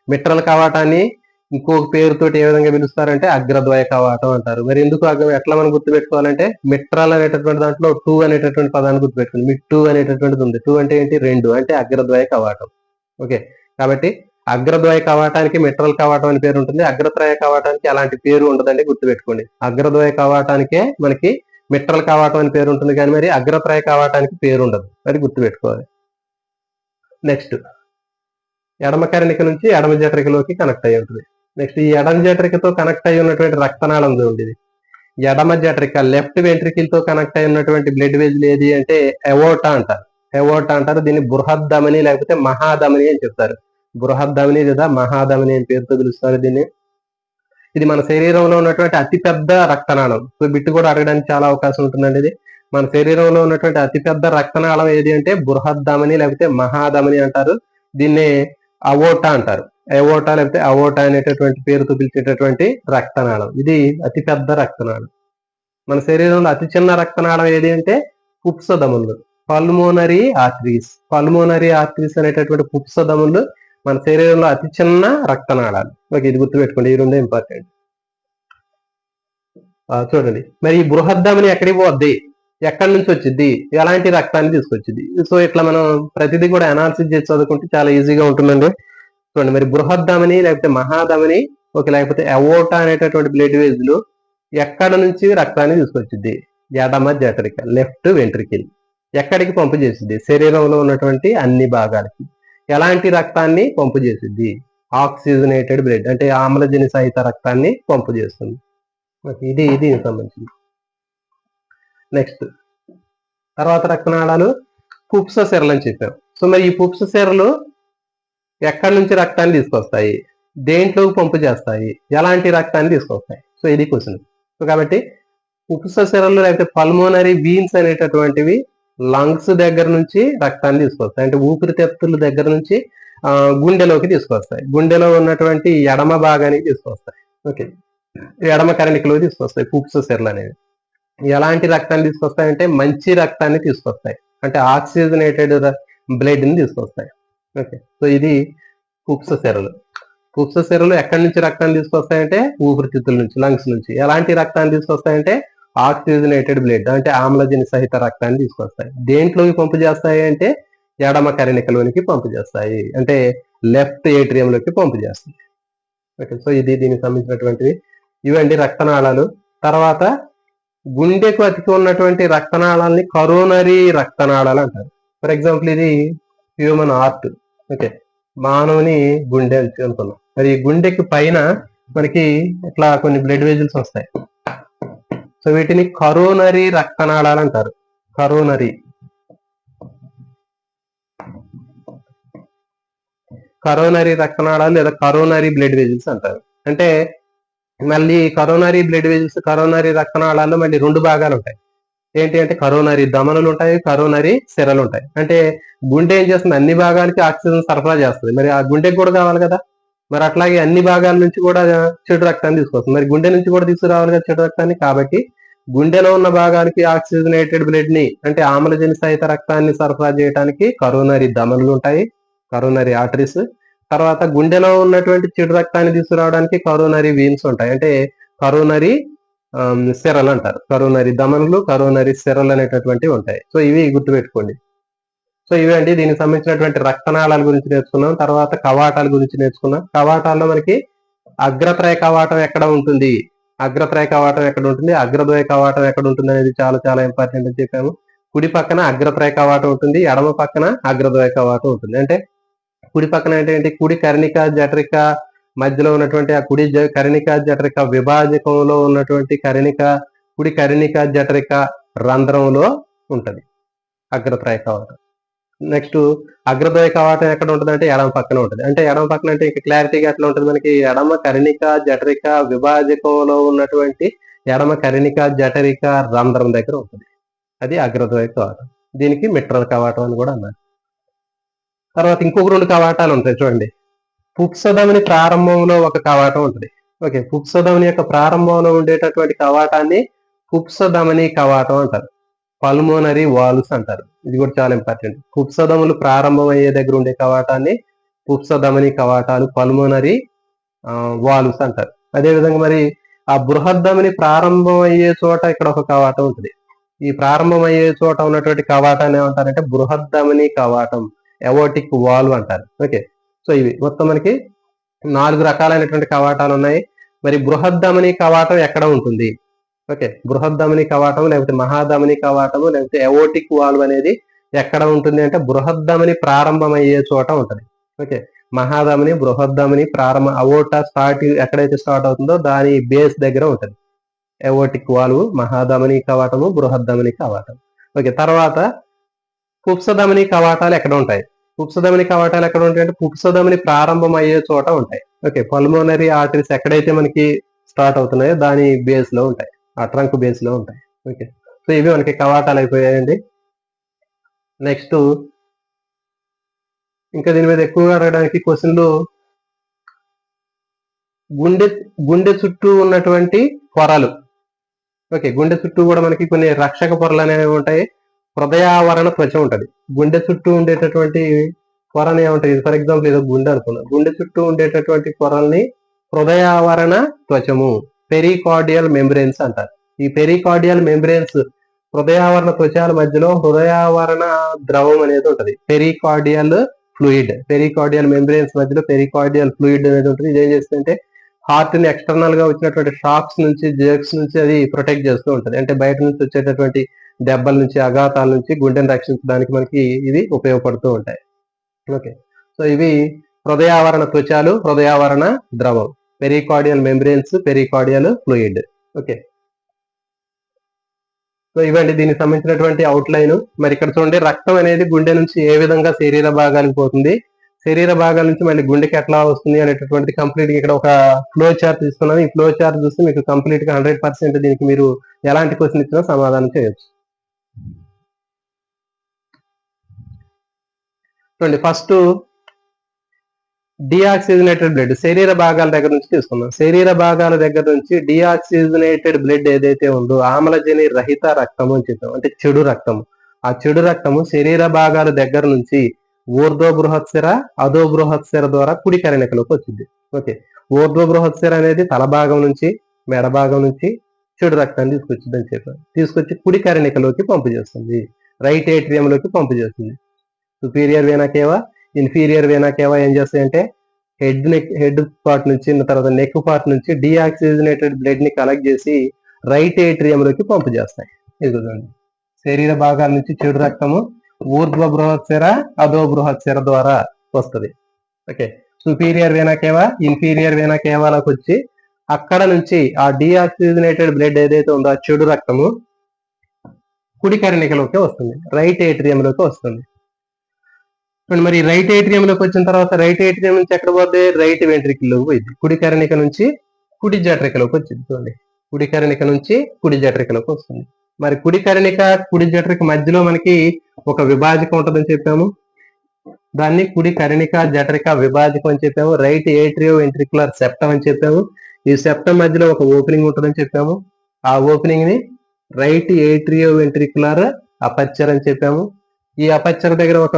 మిట్రల్ కవాటాన్ని ఇంకొక పేరుతోటి ఏ విధంగా పిలుస్తారంటే అగ్రద్వయ కవాటం అంటారు. మరి ఎందుకు ఎట్లా మనం గుర్తుపెట్టుకోవాలంటే మిట్రల్ అనేటటువంటి దాంట్లో 2 అనేటటువంటి పదాన్ని గుర్తుపెట్టుకోండి. మిట్ 2 అనేటటువంటిది ఉంది. 2 అంటే ఏంటి? 2, అంటే అగ్రద్వయ కవాటం. ఓకే, కాబట్టి అగ్రద్వయ కవాటానికి మిట్రల్ కవాటం అని పేరు ఉంటుంది. అగ్రత్రయ కవాటానికి అలాంటి పేరు ఉండదండి, గుర్తుపెట్టుకోండి. అగ్రద్వయ కవాటానికే మనకి మిట్రల్ కవాటం అని పేరు ఉంటుంది, కానీ మరి అగ్రత్రయ కవాటానికి పేరు ఉండదు, మరి గుర్తుపెట్టుకోవాలి. నెక్స్ట్, ఎడమ కర్ణిక నుంచి ఎడమ జఠరికలోకి కనెక్ట్ అయి ఉంటుంది. నెక్స్ట్, ఈ ఎడమ జఠరికతో కనెక్ట్ అయి ఉన్నటువంటి రక్తనాళం ఉంది. ఎడమ జఠరిక లెఫ్ట్ వెంట్రికిల్ తో కనెక్ట్ అయి ఉన్నటువంటి బ్లడ్ వెజిల్ ఏది అంటే ఎవోటా అంటారు. ఎవోటా అంటారు. దీన్ని బృహద్దమని లేకపోతే మహాధమని అని చెప్తారు. బృహద్దమని లేదా మహాధమని అని పేరుతో పిలుస్తారు దీన్ని. ఇది మన శరీరంలో ఉన్నటువంటి అతిపెద్ద రక్తనాళం. సో బిట్టు కూడా అడగడానికి చాలా అవకాశం ఉంటుందండి. ఇది మన శరీరంలో ఉన్నటువంటి అతిపెద్ద రక్తనాళం ఏది అంటే బృహద్ధమని లేకపోతే మహాధమని అంటారు. దీన్ని అవోటా అంటారు. అవోటా లేకపోతే అవోటా అనేటటువంటి పేరుతో పిలిచేటటువంటి రక్తనాళం. ఇది అతిపెద్ద రక్తనాళం. మన శరీరంలో అతి చిన్న రక్తనాళం ఏది అంటే పుప్సధములు, పల్మోనరీ ఆర్టరీస్. పల్మోనరీ ఆర్టరీస్ అనేటటువంటి పుప్సధములు మన శరీరంలో అతి చిన్న రక్తనాళాలు. ఓకే, ఇది గుర్తుపెట్టుకోండి, ఈ రెండే ఇంపార్టెంట్. చూడండి, మరి ఈ బృహద్ధమని ఎక్కడికి పోద్ది, ఎక్కడి నుంచి వచ్చింది, ఎలాంటి రక్తాన్ని తీసుకొచ్చింది. సో ఇట్లా మనం ప్రతిదీ కూడా అనాలిసిస్ చేసి చదువుకుంటే చాలా ఈజీగా ఉంటుందండి. చూడండి, మరి బృహద్ధమని లేకపోతే మహాధమని ఓకే లేకపోతే అవోటా అనేటటువంటి బ్లడ్ వేజ్లు ఎక్కడ నుంచి రక్తాన్ని తీసుకొచ్చింది, ఎడమ జఠరిక, లెఫ్ట్ వెంట్రికిల్. ఎక్కడికి పంపు చేసింది, శరీరంలో ఉన్నటువంటి అన్ని భాగాలకి. ఎలాంటి రక్తాన్ని పంపు చేసింది, ఆక్సిజనేటెడ్ బ్లడ్ అంటే ఆమ్లజని సహిత రక్తాన్ని పంపు చేస్తుంది. ఇది దీనికి సంబంధించింది. నెక్స్ట్ తర్వాత రక్తనాళాలు పుప్స సెరలు అని చెప్పాం. సో మరి ఈ పుప్స సెరలు ఎక్కడి నుంచి రక్తాన్ని తీసుకొస్తాయి, దేంట్లోకి పంపు చేస్తాయి, ఎలాంటి రక్తాన్ని తీసుకొస్తాయి. సో ఇది క్వశ్చన్. సో కాబట్టి పుప్స సెరలు లేకపోతే పల్మోనరీ వీన్స్ అనేటటువంటివి లంగ్స్ దగ్గర నుంచి రక్తాన్ని తీసుకొస్తాయి. అంటే ఊపిరితిత్తుల దగ్గర నుంచి గుండెలోకి తీసుకొస్తాయి. గుండెలో ఉన్నటువంటి ఎడమ భాగానికి తీసుకొస్తాయి. ఓకే, ఎడమ కరణికలో తీసుకొస్తాయి పుప్స సెరలు అనేవి. ఎలాంటి రక్తాన్ని తీసుకొస్తాయంటే మంచి రక్తాన్ని తీసుకొస్తాయి, అంటే ఆక్సిజనేటెడ్ బ్లడ్ ని తీసుకొస్తాయి. ఓకే, సో ఇది పుప్స సెరలు. పుప్స సెరలు ఎక్కడి నుంచి రక్తాన్ని తీసుకొస్తాయంటే ఊపిరితిత్తుల నుంచి, లంగ్స్ నుంచి. ఎలాంటి రక్తాన్ని తీసుకొస్తాయంటే ఆక్సిజనేటెడ్ బ్లడ్ అంటే ఆమ్లజని సహిత రక్తాన్ని తీసుకొస్తాయి. దేంట్లోకి పంపు చేస్తాయి అంటే ఎడమ కరణికలోనికి పంపు చేస్తాయి, అంటే లెఫ్ట్ ఏట్రియంలోకి పంపు చేస్తాయి. ఓకే, సో ఇది దీనికి సంబంధించినటువంటివి. ఇవండి రక్తనాళాలు. తర్వాత గుండెకు అతికి ఉన్నటువంటి రక్తనాళాలని కరోనరీ రక్తనాళాలు అంటారు. ఫర్ ఎగ్జాంపుల్ ఇది హ్యూమన్ హార్ట్. ఓకే, మానవుని గుండె అనుకున్నాం. మరి గుండెకి పైన మనకి ఇట్లా కొన్ని బ్లడ్ వెజల్స్ వస్తాయి. సో వీటిని కరోనరీ రక్తనాళాలు అంటారు. కరోనరీ రక్తనాళాలు లేదా కరోనరీ బ్లడ్ వెజల్స్ అంటారు. అంటే మళ్ళీ కరోనరీ బ్లడ్ వెజల్స్, కరోనరీ రక్తనాళాల్లో మళ్ళీ రెండు భాగాలు ఉంటాయి. ఏంటి అంటే కరోనరీ ధమనులు ఉంటాయి, కరోనరీ సెరలు ఉంటాయి. అంటే గుండె ఏం చేస్తుంది, అన్ని భాగాలకి ఆక్సిజన్ సరఫరా చేస్తుంది. మరి ఆ గుండెకి కూడా కావాలి కదా, మరి అట్లాగే అన్ని భాగాల నుంచి కూడా చెడు రక్తాన్ని తీసుకొస్తుంది. మరి గుండె నుంచి కూడా తీసుకురావాలి కదా చెడు రక్తాన్ని. కాబట్టి గుండెలో ఉన్న భాగానికి ఆక్సిజనేటెడ్ బ్లడ్ ని అంటే ఆమ్లజని సహిత రక్తాన్ని సరఫరా చేయడానికి కరోనరీ ధమనులు ఉంటాయి, కరోనరీ ఆర్టరీస్. తర్వాత గుండెలో ఉన్నటువంటి చెడు రక్తాన్ని తీసుకురావడానికి కరోనరీ వీన్స్ ఉంటాయి, అంటే కరోనరీ సెరలు అంటారు. కరోనరీ ధమనులు, కరోనరీ సెరలు అనేటటువంటివి ఉంటాయి. సో ఇవి గుర్తుపెట్టుకోండి. సో ఇవి అండి దీనికి సంబంధించినటువంటి రక్తనాళాల గురించి నేర్చుకున్నాం. తర్వాత కవాటాల గురించి నేర్చుకున్నాం. కవాటాల్లో మనకి అగ్రత్రయ కవాటం ఎక్కడ ఉంటుంది, అగ్రద్వయ కవాటం ఎక్కడ ఉంటుంది అనేది చాలా చాలా ఇంపార్టెంట్ అని చెప్పాము. కుడి పక్కన అగ్రత్రయ కవాటం ఉంటుంది, ఎడమ పక్కన అగ్రద్వయ కవాటం ఉంటుంది. అంటే కుడి పక్కన ఏంటంటే కుడి కర్ణిక జఠరిక మధ్యలో ఉన్నటువంటి ఆ కుడి కర్ణిక జఠరిక విభాజకంలో ఉన్నటువంటి కుడి కర్ణిక జఠరిక రంధ్రంలో ఉంటది అగ్రత్రయ కవాటం. నెక్స్ట్ అగ్రద్వయ కవాటం ఎక్కడ ఉంటుంది అంటే ఎడమ పక్కన ఉంటుంది. అంటే ఎడమ పక్కన అంటే ఇంకా క్లారిటీగా ఎట్లా ఉంటుంది మనకి, ఎడమ కర్ణిక జఠరిక విభాజకంలో ఉన్నటువంటి ఎడమ కర్ణిక జఠరిక రంధ్రం దగ్గర ఉంటుంది. అది అగ్రద్వయ కవాటం. దీనికి మిట్రల్ కవాటం అని కూడా అన్నారు. తర్వాత ఇంకొక రెండు కవాటాలు ఉంటాయి చూడండి. పుప్సధమని ప్రారంభంలో ఒక కవాటం ఉంటుంది. ఓకే, పుప్సధమని యొక్క ప్రారంభంలో ఉండేటటువంటి కవాటాన్ని పుప్సధమని కవాటం అంటారు. పల్మోనరీ వాల్వ్స్ అంటారు. ఇది కూడా చాలా ఇంపార్టెంట్. పుప్సధములు ప్రారంభం అయ్యే దగ్గర ఉండే కవాటాన్ని పుప్సధమని కవాటాలు, పల్మోనరీ వాల్వ్స్ అంటారు. అదేవిధంగా మరి ఆ బృహద్ధమని ప్రారంభం అయ్యే చోట ఇక్కడ ఒక కవాటం ఉంటుంది. ఈ ప్రారంభం అయ్యే చోట ఉన్నటువంటి కవాటాన్ని ఏమంటారంటే బృహద్ధమని కవాటం, ఎవోటిక్ వాల్వ్ అంటారు. ఓకే, సో ఇవి మొత్తం మనకి 4 రకాలైనటువంటి కవాటాలు ఉన్నాయి. మరి బృహద్ధమని కవాటం ఎక్కడ ఉంటుంది, ఓకే, బృహద్ధమని కవాటం లేకపోతే మహాధమని కవాటము లేకపోతే ఎవోటిక్ వాల్వ్ అనేది ఎక్కడ ఉంటుంది అంటే బృహద్ధమని ప్రారంభం అయ్యే చోట ఉంటుంది. ఓకే, మహాధమని బృహద్ధమని ప్రారంభ అవోటా ఎక్కడైతే స్టార్ట్ అవుతుందో దాని బేస్ దగ్గర ఉంటుంది ఎవోటిక్ వాల్వ్, మహాధమని కవాటము, బృహద్ధమని కవాటం. ఓకే, తర్వాత పుప్సధమని కవాటాలు ఎక్కడ ఉంటాయి, పుప్సధమని కవాటాలు ఎక్కడ ఉంటాయి అంటే పుప్సధమని ప్రారంభం అయ్యే చోట ఉంటాయి. ఓకే, పల్మోనరీ ఆర్టరీస్ ఎక్కడైతే మనకి స్టార్ట్ అవుతున్నాయో దాని బేస్ లో ఉంటాయి, ఆ ట్రంక్ బేస్ లో ఉంటాయి. ఓకే, సో ఇవి మనకి కవాటాలు అయిపోయాయండి. నెక్స్ట్ ఇంకా దీని మీద ఎక్కువగా అడగడానికి క్వశ్చన్లు, గుండె చుట్టూ ఉన్నటువంటి పొరలు. ఓకే, గుండె చుట్టూ కూడా మనకి కొన్ని రక్షక పొరలు అనేవి ఉంటాయి. హృదయావరణ త్వచ ఉంటది. గుండె చుట్టూ ఉండేటటువంటి పొరని ఏముంటాయి, ఫర్ ఎగ్జాంపుల్ ఏదో గుండె అనుకున్నాం, గుండె చుట్టూ ఉండేటటువంటి పొరల్ని హృదయావరణ త్వచము, పెరికార్డియల్ మెంబ్రెన్స్ అంటారు. ఈ పెరికార్డియల్ మెంబ్రెన్స్, హృదయావరణ త్వచాల మధ్యలో హృదయావరణ ద్రవం అనేది ఉంటది, పెరికార్డియల్ ఫ్లూయిడ్. పెరికార్డియల్ మెంబ్రెన్స్ మధ్యలో పెరికార్డియల్ ఫ్లూయిడ్ అనేది ఉంటుంది. ఇదేం చేస్తుందంటే హార్ట్ ని ఎక్స్టర్నల్ గా వచ్చినటువంటి షాక్స్ నుంచి, జర్క్స్ నుంచి అది ప్రొటెక్ట్ చేస్తూ ఉంటుంది. అంటే బయట నుంచి వచ్చేటటువంటి దెబ్బల నుంచి, ఆఘాతాల నుంచి గుండెని రక్షించడానికి మనకి ఇవి ఉపయోగపడుతూ ఉంటాయి. ఓకే, సో ఇవి హృదయావరణ త్వచాలు, హృదయావరణ ద్రవం, pericardial membranes, pericardial fluid. Okay, so ఇవండి దీనికి సంబంధించినటువంటి అవుట్లైన్. మరి ఇక్కడ చూడండి, రక్తం అనేది గుండె నుంచి ఏ విధంగా శరీర భాగాలకు పోతుంది, శరీర భాగాల నుంచి మళ్ళీ గుండెకి ఎట్లా వస్తుంది అనేటటువంటి కంప్లీట్ గా ఇక్కడ ఒక ఫ్లో చార్ట్ తీసుకున్నాను. ఈ ఫ్లో చార్ట్ చూస్తే మీకు కంప్లీట్ గా 100% దీనికి మీరు ఎలాంటి క్వశ్చన్ ఇచ్చినా సమాధానం చేయొచ్చు. చూడండి, ఫస్ట్ డిఆక్సిజనేటెడ్ బ్లడ్ శరీర భాగాల దగ్గర నుంచి తీసుకుందాం. శరీర భాగాల దగ్గర నుంచి డిఆక్సిజనేటెడ్ బ్లడ్ ఏదైతే ఉందో, ఆమ్లజని రహిత రక్తము అని చెప్పాం, అంటే చెడు రక్తము. ఆ చెడు రక్తము శరీర భాగాల దగ్గర నుంచి ఊర్ధ్వ బృహత్సిర, అధో బృహత్సిర ద్వారా కుడి కరణికలోకి వచ్చింది. ఓకే, ఊర్ధ్వ బృహత్సిర అనేది తల భాగం నుంచి, మెడ భాగం నుంచి చెడు రక్తాన్ని తీసుకొచ్చింది అని చెప్పారు. తీసుకొచ్చి కుడి కరణికలోకి పంపు చేస్తుంది, రైట్ ఏట్రియంలోకి పంపు చేస్తుంది. సుపీరియర్ వేనా కేవా, ఇన్ఫీరియర్ వేనా కేవా ఏం చేస్తాయంటే హెడ్ పార్ట్ నుంచి, తర్వాత నెక్ పార్ట్ నుంచి డిఆక్సిజనేటెడ్ బ్లడ్ ని కలెక్ట్ చేసి రైట్ ఏట్రియంలోకి పంపు చేస్తాయి. ఇదిగోండి, శరీర భాగాల నుంచి చెడు రక్తము ఊర్ధ్వ బృహత్సిర, అధో బృహత్సిర ద్వారా వస్తుంది. ఓకే, సుపీరియర్ వేనా కేవా, ఇన్ఫీరియర్ వేనా కేవాలకు వచ్చి అక్కడ నుంచి ఆ డిఆక్సిజనేటెడ్ బ్లడ్ ఏదైతే ఉందో ఆ చెడు రక్తము కుడి కరణికలోకి వస్తుంది, రైట్ ఏట్రియంలోకి వస్తుంది. మరి రైట్ ఏట్రియంలోకి వచ్చిన తర్వాత రైట్ ఏట్రియం నుంచి ఎక్కడ పోతే రైట్ వెంట్రికల్లోకి పోయింది. కుడి కరణిక నుంచి కుడి జఠరికలోకి వచ్చింది. చూడండి, కుడి కరణిక నుంచి కుడి జఠరికలోకి వస్తుంది. మరి కుడి కరణిక కుడి జఠరిక మధ్యలో మనకి ఒక విభాజకం ఉంటుందని చెప్పాము, దాన్ని కుడి కరణిక జఠరిక విభాజకం అని చెప్పాము. రైట్ ఏట్రియో వెంట్రికులర్ సెప్టమ్ అని చెప్పాము. ఈ సెప్టమ్ మధ్యలో ఒక ఓపెనింగ్ ఉంటుందని చెప్పాము. ఆ ఓపెనింగ్ ని రైట్ ఏట్రియో వెంట్రికులర్ అపర్చర్ అని చెప్పాము. ఈ అపర్చర్ దగ్గర ఒక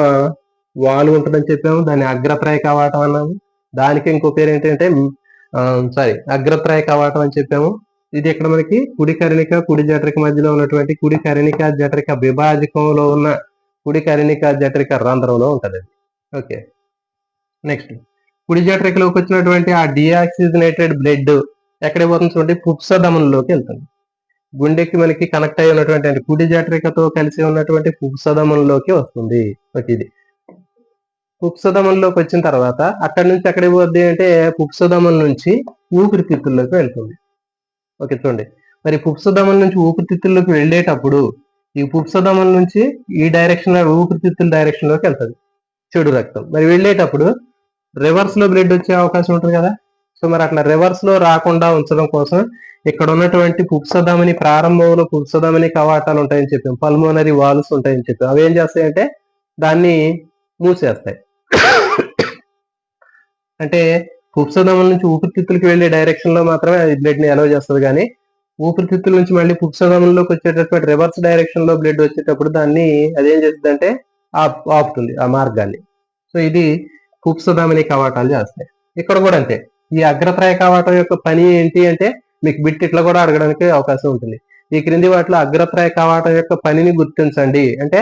వాల్వ్ ఉంటుందని చెప్పాము, దాన్ని అగ్రత్రయ కవాటం అన్నాము. దానికి ఇంకో పేరు ఏంటంటే అగ్రత్రయ కవాటం అని చెప్పాము. ఇది ఇక్కడ మనకి కుడి కరణిక కుడి జఠరిక మధ్యలో ఉన్నటువంటి కుడి కరణిక జఠరిక విభాజకంలో ఉన్న కుడి కరణిక జఠరిక రంధ్రంలో ఉంటది. ఓకే, నెక్స్ట్ కుడి జఠరికలోకి వచ్చినటువంటి ఆ డిఆక్సిజనేటెడ్ బ్లడ్ ఎక్కడ పోతుంది చూడండి, పుప్సధమనంలోకి వెళ్తుంది. గుండెకి మనకి కనెక్ట్ అయి ఉన్నటువంటి అంటే కుడి జఠరికతో కలిసి ఉన్నటువంటి పుప్సధమనంలోకి వస్తుంది. ఓకే, ఇది పుప్సధమనంలోకి వచ్చిన తర్వాత అక్కడి నుంచి ఎక్కడికి పోద్ది అంటే పుప్సధమనం నుంచి ఊపిరితిత్తుల్లోకి వెళ్తుంది. ఓకే, చూడండి, మరి పుప్సధమనం నుంచి ఊపిరితిత్తుల్లోకి వెళ్ళేటప్పుడు ఈ పుప్సధమనం నుంచి ఈ డైరెక్షన్ లో ఊపిరితిత్తుల డైరెక్షన్ లోకి వెళ్తుంది చెడు రక్తం. మరి వెళ్ళేటప్పుడు రివర్స్ లో బ్లడ్ వచ్చే అవకాశం ఉంటుంది కదా. సో మరి అట్లా రివర్స్ లో రాకుండా ఉంచడం కోసం ఇక్కడ ఉన్నటువంటి పుప్సధమని ప్రారంభంలో పుప్సధమని కవాటాలు ఉంటాయని చెప్పాం, పల్మోనరీ వాల్వ్స్ ఉంటాయని చెప్పాం. అవి ఏం చేస్తాయంటే దాన్ని మూసేస్తాయి. అంటే పుప్సధమనం నుంచి ఊపిరితిత్తులకి వెళ్ళే డైరెక్షన్ లో మాత్రమే అది బ్లడ్ ని అలౌ చేస్తుంది, కానీ ఊపిరితిత్తుల నుంచి మళ్ళీ పుప్సధమనంలోకి వచ్చేటటువంటి రివర్స్ డైరెక్షన్ లో బ్లడ్ వచ్చేటప్పుడు దాన్ని అదేం చేస్తుంది అంటే ఆపుతుంది ఆ మార్గాన్ని. సో ఇది పుప్సధమని కవాటాలు చేస్తాయి. ఇక్కడ కూడా అంతే, ఈ అగ్రత్రయ కవాటం యొక్క పని ఏంటి అంటే మీకు బిట్ ఇట్లా కూడా అడగడానికి అవకాశం ఉంటుంది. ఈ క్రింది వాటిలో అగ్రత్రయ కవాటం యొక్క పనిని గుర్తించండి అంటే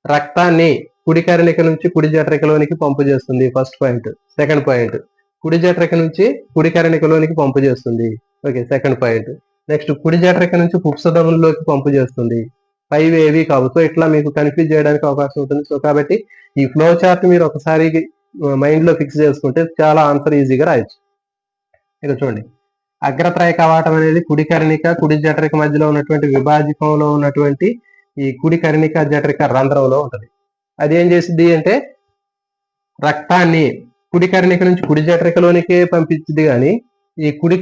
రక్తాన్ని కుడి కరణిక నుంచి కుడి జఠరికలోనికి పంపు చేస్తుంది, ఫస్ట్ పాయింట్. సెకండ్ పాయింట్, కుడి జఠరిక నుంచి కుడి కరణికలోనికి పంపు చేస్తుంది. Okay, second point. నెక్స్ట్ కుడి జఠరిక నుంచి పుప్సధమనంలోకి పంపు చేస్తుంది. పైవి ఏవి కావు. సో ఇట్లా మీకు కన్ఫ్యూజ్ చేయడానికి అవకాశం ఉంటుంది. సో కాబట్టి ఈ ఫ్లో చార్ట్ మీరు ఒకసారి మైండ్ లో ఫిక్స్ చేసుకుంటే చాలా ఆన్సర్ ఈజీగా రాయొచ్చు. ఇక చూడండి, అగ్రత్రయ కవాటం అనేది కుడి కరణిక కుడి జఠరిక మధ్యలో ఉన్నటువంటి విభాజకంలో ఉన్నటువంటి ఈ కుడి కరణిక జఠరిక రంధ్రంలో ఉంటది. అది ఏం చేసింది అంటే రక్తాన్ని కుడి కరణిక నుంచి కుడి జఠరికలోనికే పంపించింది, కానీ ఈ కుడి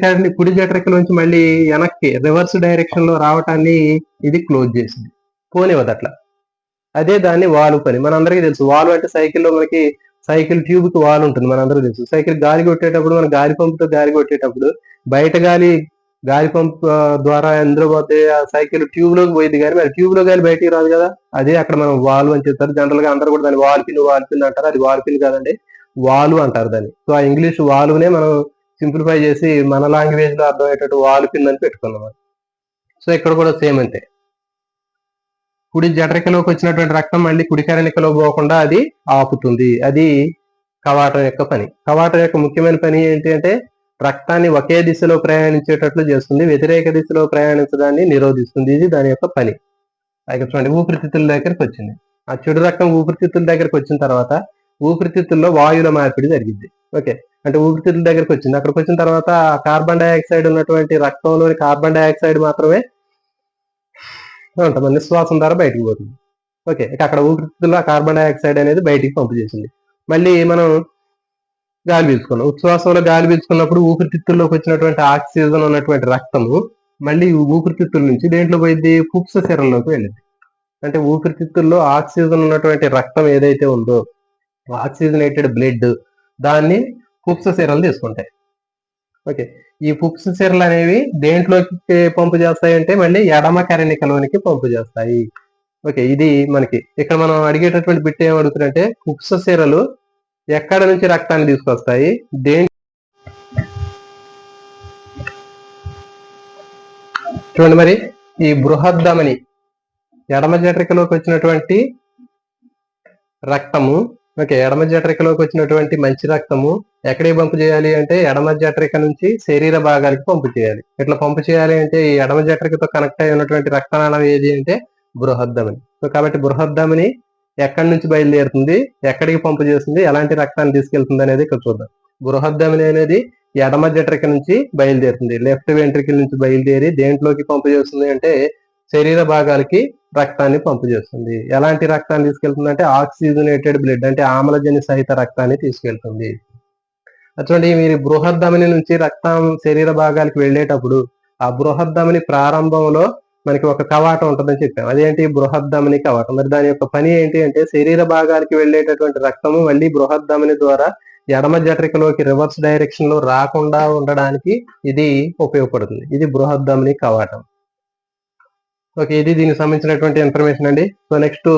జఠరికలోంచి మళ్ళీ వెనక్కి రివర్స్ డైరెక్షన్ లో రావటాన్ని ఇది క్లోజ్ చేసింది, పోనివ్వదు అట్లా. అదే దాన్ని వాల్వ్ పని. మనందరికీ తెలుసు వాల్వ్ అంటే సైకిల్లో మనకి సైకిల్ ట్యూబ్ కి వాల్వ్ ఉంటుంది, మనందరికీ తెలుసు. సైకిల్ గాలి కొట్టేటప్పుడు మనం గాలి పంపుతో గాలి కొట్టేటప్పుడు బయట గాలి పంప్ ద్వారా ఎందులో పోతే ఆ సైకిల్ ట్యూబ్ లోకి పోయింది, కానీ మరి ట్యూబ్ లో గాలి బయటికి రాదు కదా. అదే అక్కడ మనం వాల్వ్ అని చెప్తారు. జనరల్ గా అందరూ కూడా దాన్ని వాల్పిన్ అంటారు. అది వాల్పిన్ కాదండి, వాల్వ్ అంటారు దాన్ని. సో ఆ ఇంగ్లీష్ వాల్వ్ నే మనం సింప్లిఫై చేసి మన లాంగ్వేజ్ లో అర్థమయ్యేటట్టు వాల్పిన్ అని పెట్టుకున్నాం. సో ఇక్కడ కూడా సేమ్ అంతే. కుడి జఠరికలోకి వచ్చినటువంటి రక్తం మళ్ళీ కుడి కరణికలో పోకుండా అది ఆపుతుంది. అది కవాటం యొక్క పని. కవాటం యొక్క ముఖ్యమైన పని ఏంటి అంటే రక్తాన్ని ఒకే దిశలో ప్రయాణించేటట్లు చేస్తుంది, వ్యతిరేక దిశలో ప్రయాణించడాన్ని నిరోధిస్తుంది. ఇది దాని యొక్క పని. ఇక్కడ చూడండి, ఊపిరితిత్తుల దగ్గరికి వచ్చింది. ఆ చెడు రక్తం ఊపిరితిత్తుల దగ్గరికి వచ్చిన తర్వాత ఊపిరితిత్తుల్లో వాయువుల మార్పిడి జరిగింది. ఓకే, అంటే ఊపిరితిత్తుల దగ్గరికి వచ్చింది. అక్కడికి వచ్చిన తర్వాత కార్బన్ డైఆక్సైడ్ ఉన్నటువంటి రక్తంలోని కార్బన్ డైఆక్సైడ్ మాత్రమే మన నిశ్వాసం ద్వారా బయటకు పోతుంది. ఓకే, ఇక అక్కడ ఊపిరితిత్తుల్లో కార్బన్ డైఆక్సైడ్ అనేది బయటికి పంపు చేసింది. మళ్ళీ మనం గాలి పీల్చుకున్నాం. ఉచ్ఛ్వాసంలో గాలి పీల్చుకున్నప్పుడు ఊపిరితిత్తుల్లోకి వచ్చినటువంటి ఆక్సిజన్ ఉన్నటువంటి రక్తము మళ్ళీ ఊపిరితిత్తుల నుంచి దేంట్లో పోయింది, ఫుఫ్స శిరల్లోకి వెళ్ళింది. అంటే ఊపిరితిత్తుల్లో ఆక్సిజన్ ఉన్నటువంటి రక్తం ఏదైతే ఉందో, ఆక్సిజనేటెడ్ బ్లడ్, దాన్ని ఫుఫ్స శిరలు తీసుకుంటాయి. ఓకే, ఈ ఫుఫ్స శిరలు అనేవి దేంట్లోకి పంపు చేస్తాయంటే మళ్ళీ ఎడమ కరణికలోనికి పంపు చేస్తాయి. ఓకే, ఇది మనకి ఇక్కడ మనం అడిగేటటువంటి బిట్ ఏం అడుగుతుందంటే ఫుఫ్స శిరలు ఎక్కడ నుంచి రక్తాన్ని తీసుకొస్తాయి, చూడండి మరి ఈ బృహద్దమని ఎడమ జఠరికలోకి వచ్చినటువంటి రక్తము, ఓకే, ఎడమ జఠరికలోకి వచ్చినటువంటి మంచి రక్తము ఎక్కడికి పంపు చేయాలి అంటే ఎడమ జఠరిక నుంచి శరీర భాగాలకి పంపు చేయాలి. ఇట్లా పంపు చేయాలి అంటే ఈ ఎడమ జఠరికతో కనెక్ట్ అయి ఉన్నటువంటి రక్తనాళం ఏది అంటే బృహద్దమని. సో కాబట్టి బృహద్దమని ఎక్కడి నుంచి బయలుదేరుతుంది, ఎక్కడికి పంపు చేస్తుంది, ఎలాంటి రక్తాన్ని తీసుకెళ్తుంది అనేది ఇక్కడ చూద్దాం. బృహద్దమని అనేది ఎడమ జఠరిక నుంచి బయలుదేరుతుంది, లెఫ్ట్ వెంట్రికల్ నుంచి బయలుదేరి దేంట్లోకి పంపు చేస్తుంది అంటే శరీర భాగాలకి రక్తాన్ని పంపు చేస్తుంది. ఎలాంటి రక్తాన్ని తీసుకెళ్తుంది అంటే ఆక్సిజనేటెడ్ బ్లడ్, అంటే ఆమ్లజని సహిత రక్తాన్ని తీసుకెళ్తుంది. చూడండి, మీరు బృహద్దమని నుంచి రక్తం శరీర భాగాలకు వెళ్ళేటప్పుడు ఆ బృహద్దమని ప్రారంభంలో మనకి ఒక కవాటం ఉంటుందని చెప్పాం. అదేంటి, బృహద్దమని కవాటం. మరి దాని యొక్క పని ఏంటి అంటే శరీర భాగానికి వెళ్ళేటటువంటి రక్తము మళ్ళీ బృహద్దమని ద్వారా ఎడమ జఠరికలోకి రివర్స్ డైరెక్షన్ లో రాకుండా ఉండడానికి ఇది ఉపయోగపడుతుంది. ఇది బృహద్దమని కవాటం. ఓకే, ఇది దీనికి సంబంధించినటువంటి ఇన్ఫర్మేషన్ అండి. సో నెక్స్ట్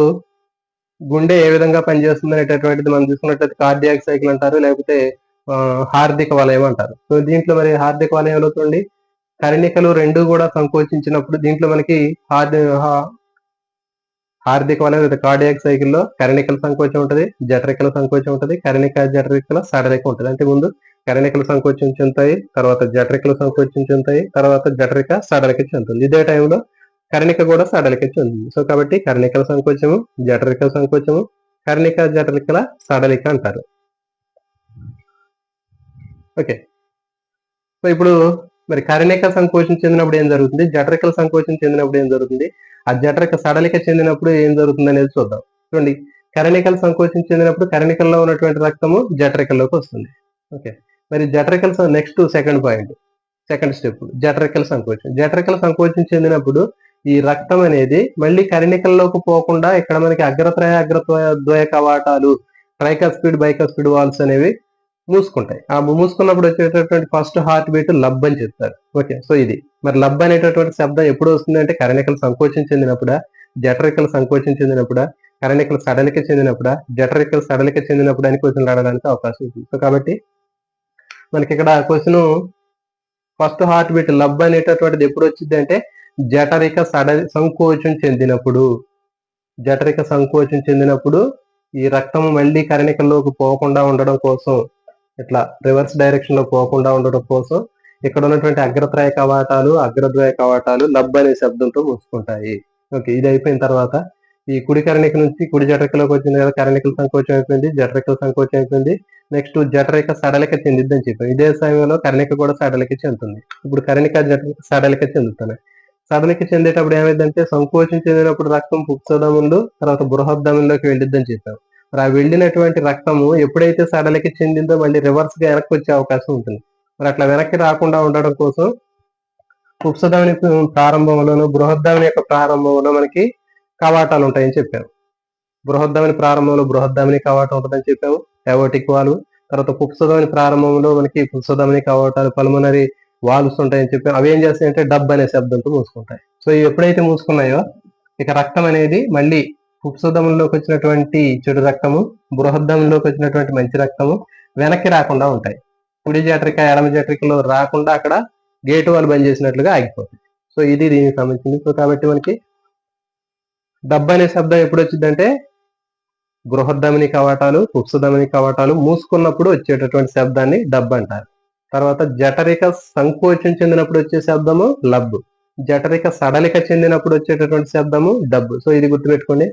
గుండె ఏ విధంగా పనిచేస్తుంది అనేటటువంటిది మనం చూసుకున్నట్లయితే కార్డియాక్ సైకిల్ అంటారు, లేకపోతే హార్దిక వలయం అంటారు. సో దీంట్లో మరి హార్దిక వలయంలో చూడండి కర్ణికలు రెండు కూడా సంకోచించినప్పుడు దీంట్లో మనకి హార్దిక వలయం లేదా కార్డియాక్ సైకిల్లో కర్ణికల సంకోచం ఉంటుంది, జఠరికల సంకోచం ఉంటుంది, కర్ణిక జఠరికల సడలిక ఉంటుంది. అంటే ముందు కర్ణికలు సంకోచం చెందుతాయి, తర్వాత జఠరికలు సంకోచం చెందుతాయి, తర్వాత జఠరిక సడలిక చెందుతుంది. ఇదే టైంలో కర్ణిక కూడా సడలిక చెందుతుంది. సో కాబట్టి కర్ణికల సంకోచము, జఠరికల సంకోచము, కర్ణిక జఠరికల సడలిక అంటారు. ఓకే, సో ఇప్పుడు మరి కర్ణిక సంకోచం చెందినప్పుడు ఏం జరుగుతుంది, జఠరికల సంకోచం చెందినప్పుడు ఏం జరుగుతుంది, ఆ జఠరిక సడలిక చెందినప్పుడు ఏం జరుగుతుంది అనేది చూద్దాం. చూడండి, కర్ణికల సంకోచం చెందినప్పుడు కర్ణికల్లో ఉన్నటువంటి రక్తము జఠరికల్లోకి వస్తుంది. ఓకే, మరి జఠరికల నెక్స్ట్ సెకండ్ స్టెప్ జఠరికల సంకోచం. జఠరికల సంకోచం చెందినప్పుడు ఈ రక్తం అనేది మళ్ళీ కర్ణికల్లోకి పోకుండా ఇక్కడ మనకి అగ్రద్వయ కవాటాలు, ట్రైకస్పిడ్ బైకస్పిడ్ వాల్స్ అనేవి మూసుకుంటాయి. ఆ మూసుకున్నప్పుడు వచ్చేటటువంటి ఫస్ట్ హార్ట్ బీట్ లబ్ అని చెప్తారు. ఓకే, సో ఇది మరి లబ్ అనేటటువంటి శబ్దం ఎప్పుడు వస్తుంది అంటే కర్ణికలు సంకోచం చెందినప్పుడా, జఠరికలు సంకోచం చెందినప్పుడా, కర్ణికలు సడలిక చెందినప్పుడా, జఠరికలు సడలిక చెందినప్పుడు అని క్వశ్చన్ రావడానికి అవకాశం ఉంది. సో కాబట్టి మనకి ఇక్కడ క్వశ్చన్ ఫస్ట్ హార్ట్ బీట్ లబ్ అనేటటువంటిది ఎప్పుడు వచ్చింది అంటే జఠరిక సంకోచం చెందినప్పుడు. జఠరిక సంకోచం చెందినప్పుడు ఈ రక్తం మళ్ళీ కర్ణికల్లోకి పోకుండా ఉండడం కోసం, ఇట్లా రివర్స్ డైరెక్షన్ లో పోకుండా ఉండడం కోసం ఇక్కడ ఉన్నటువంటి అగ్రద్వయ కవాటాలు లబ్ అనే శబ్దంతో మూసుకుంటాయి. ఓకే, ఇది అయిపోయిన తర్వాత ఈ కుడి కర్ణిక నుంచి కుడి జఠరికలోకి వచ్చింది కదా, కర్ణికల సంకోచం అయిపోయింది, జఠరికల సంకోచం అయిపోయింది. నెక్స్ట్ జఠరిక సడలిక చెందిద్ది అని చెప్పాం. ఇదే సమయంలో కర్ణిక కూడా సడలిక చెందుతుంది. ఇప్పుడు కర్ణిక జఠరిక సడలిక చెందుతున్నాయి. సడలిక చెందేటప్పుడు ఏమైందంటే సంకోచం చెందినప్పుడు రక్తం పుక్సదములు తర్వాత బృహద్దమంలోకి వెళ్ళిద్దని చెప్పాం. మరి ఆ వెళ్ళినటువంటి రక్తము ఎప్పుడైతే సడలిక చెందిందో మళ్ళీ రివర్స్ గా వెనక్కి వచ్చే అవకాశం ఉంటుంది. మరి అట్లా వెనక్కి రాకుండా ఉండడం కోసం ఉపసధమని ప్రారంభంలోను బృహద్ధమని యొక్క ప్రారంభంలో మనకి కవాటాలు ఉంటాయని చెప్పాము. బృహద్ధమని ప్రారంభంలో బృహద్ధమని కవాటం ఉంటుందని చెప్పాము, ఎవోటిక్ వాల్వ్. తర్వాత పుప్సధమని ప్రారంభంలో మనకి పుప్సధమని కవాటాలు, పల్మనరీ వాల్వ్స్ ఉంటాయని చెప్పాము. అవి ఏం చేస్తాయంటే డబ్ అనే శబ్దంతో మూసుకుంటాయి. సో ఇవి ఎప్పుడైతే మూసుకున్నాయో ఇక రక్తం అనేది మళ్ళీ పుప్సధమంలోకి వచ్చినటువంటి చెడు రక్తము, బృహద్ధంలోకి వచ్చినటువంటి మంచి రక్తము వెనక్కి రాకుండా ఉంటాయి. కుడి జఠరిక ఎడమ జఠరికలో రాకుండా అక్కడ గేటు వాళ్ళు బంద్ చేసినట్లుగా ఆగిపోతాయి. సో ఇది దీనికి సంబంధించింది. సో కాబట్టి మనకి డబ్ అనే శబ్దం ఎప్పుడు వచ్చిందంటే బృహద్ధమని కవాటాలు, పుప్సధమని కవాటాలు మూసుకున్నప్పుడు వచ్చేటటువంటి శబ్దాన్ని డబ్ అంటారు. తర్వాత జఠరిక సంకోచం చెందినప్పుడు వచ్చే శబ్దము లబ్, జఠరిక సడలిక చెందినప్పుడు వచ్చేటటువంటి శబ్దము డబ్. సో ఇది గుర్తుపెట్టుకోండి.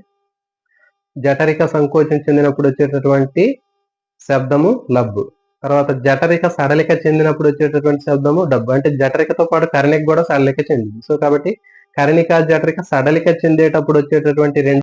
జఠరిక సంకోచం చెందినప్పుడు వచ్చేటటువంటి శబ్దము లబ్, తర్వాత జఠరిక సడలిక చెందినప్పుడు వచ్చేటటువంటి శబ్దము డబ్. అంటే జఠరికతో పాటు కర్ణిక కూడా సడలిక చెందింది. సో కాబట్టి కర్ణిక జఠరిక సడలిక చెందేటప్పుడు వచ్చేటటువంటి రెండు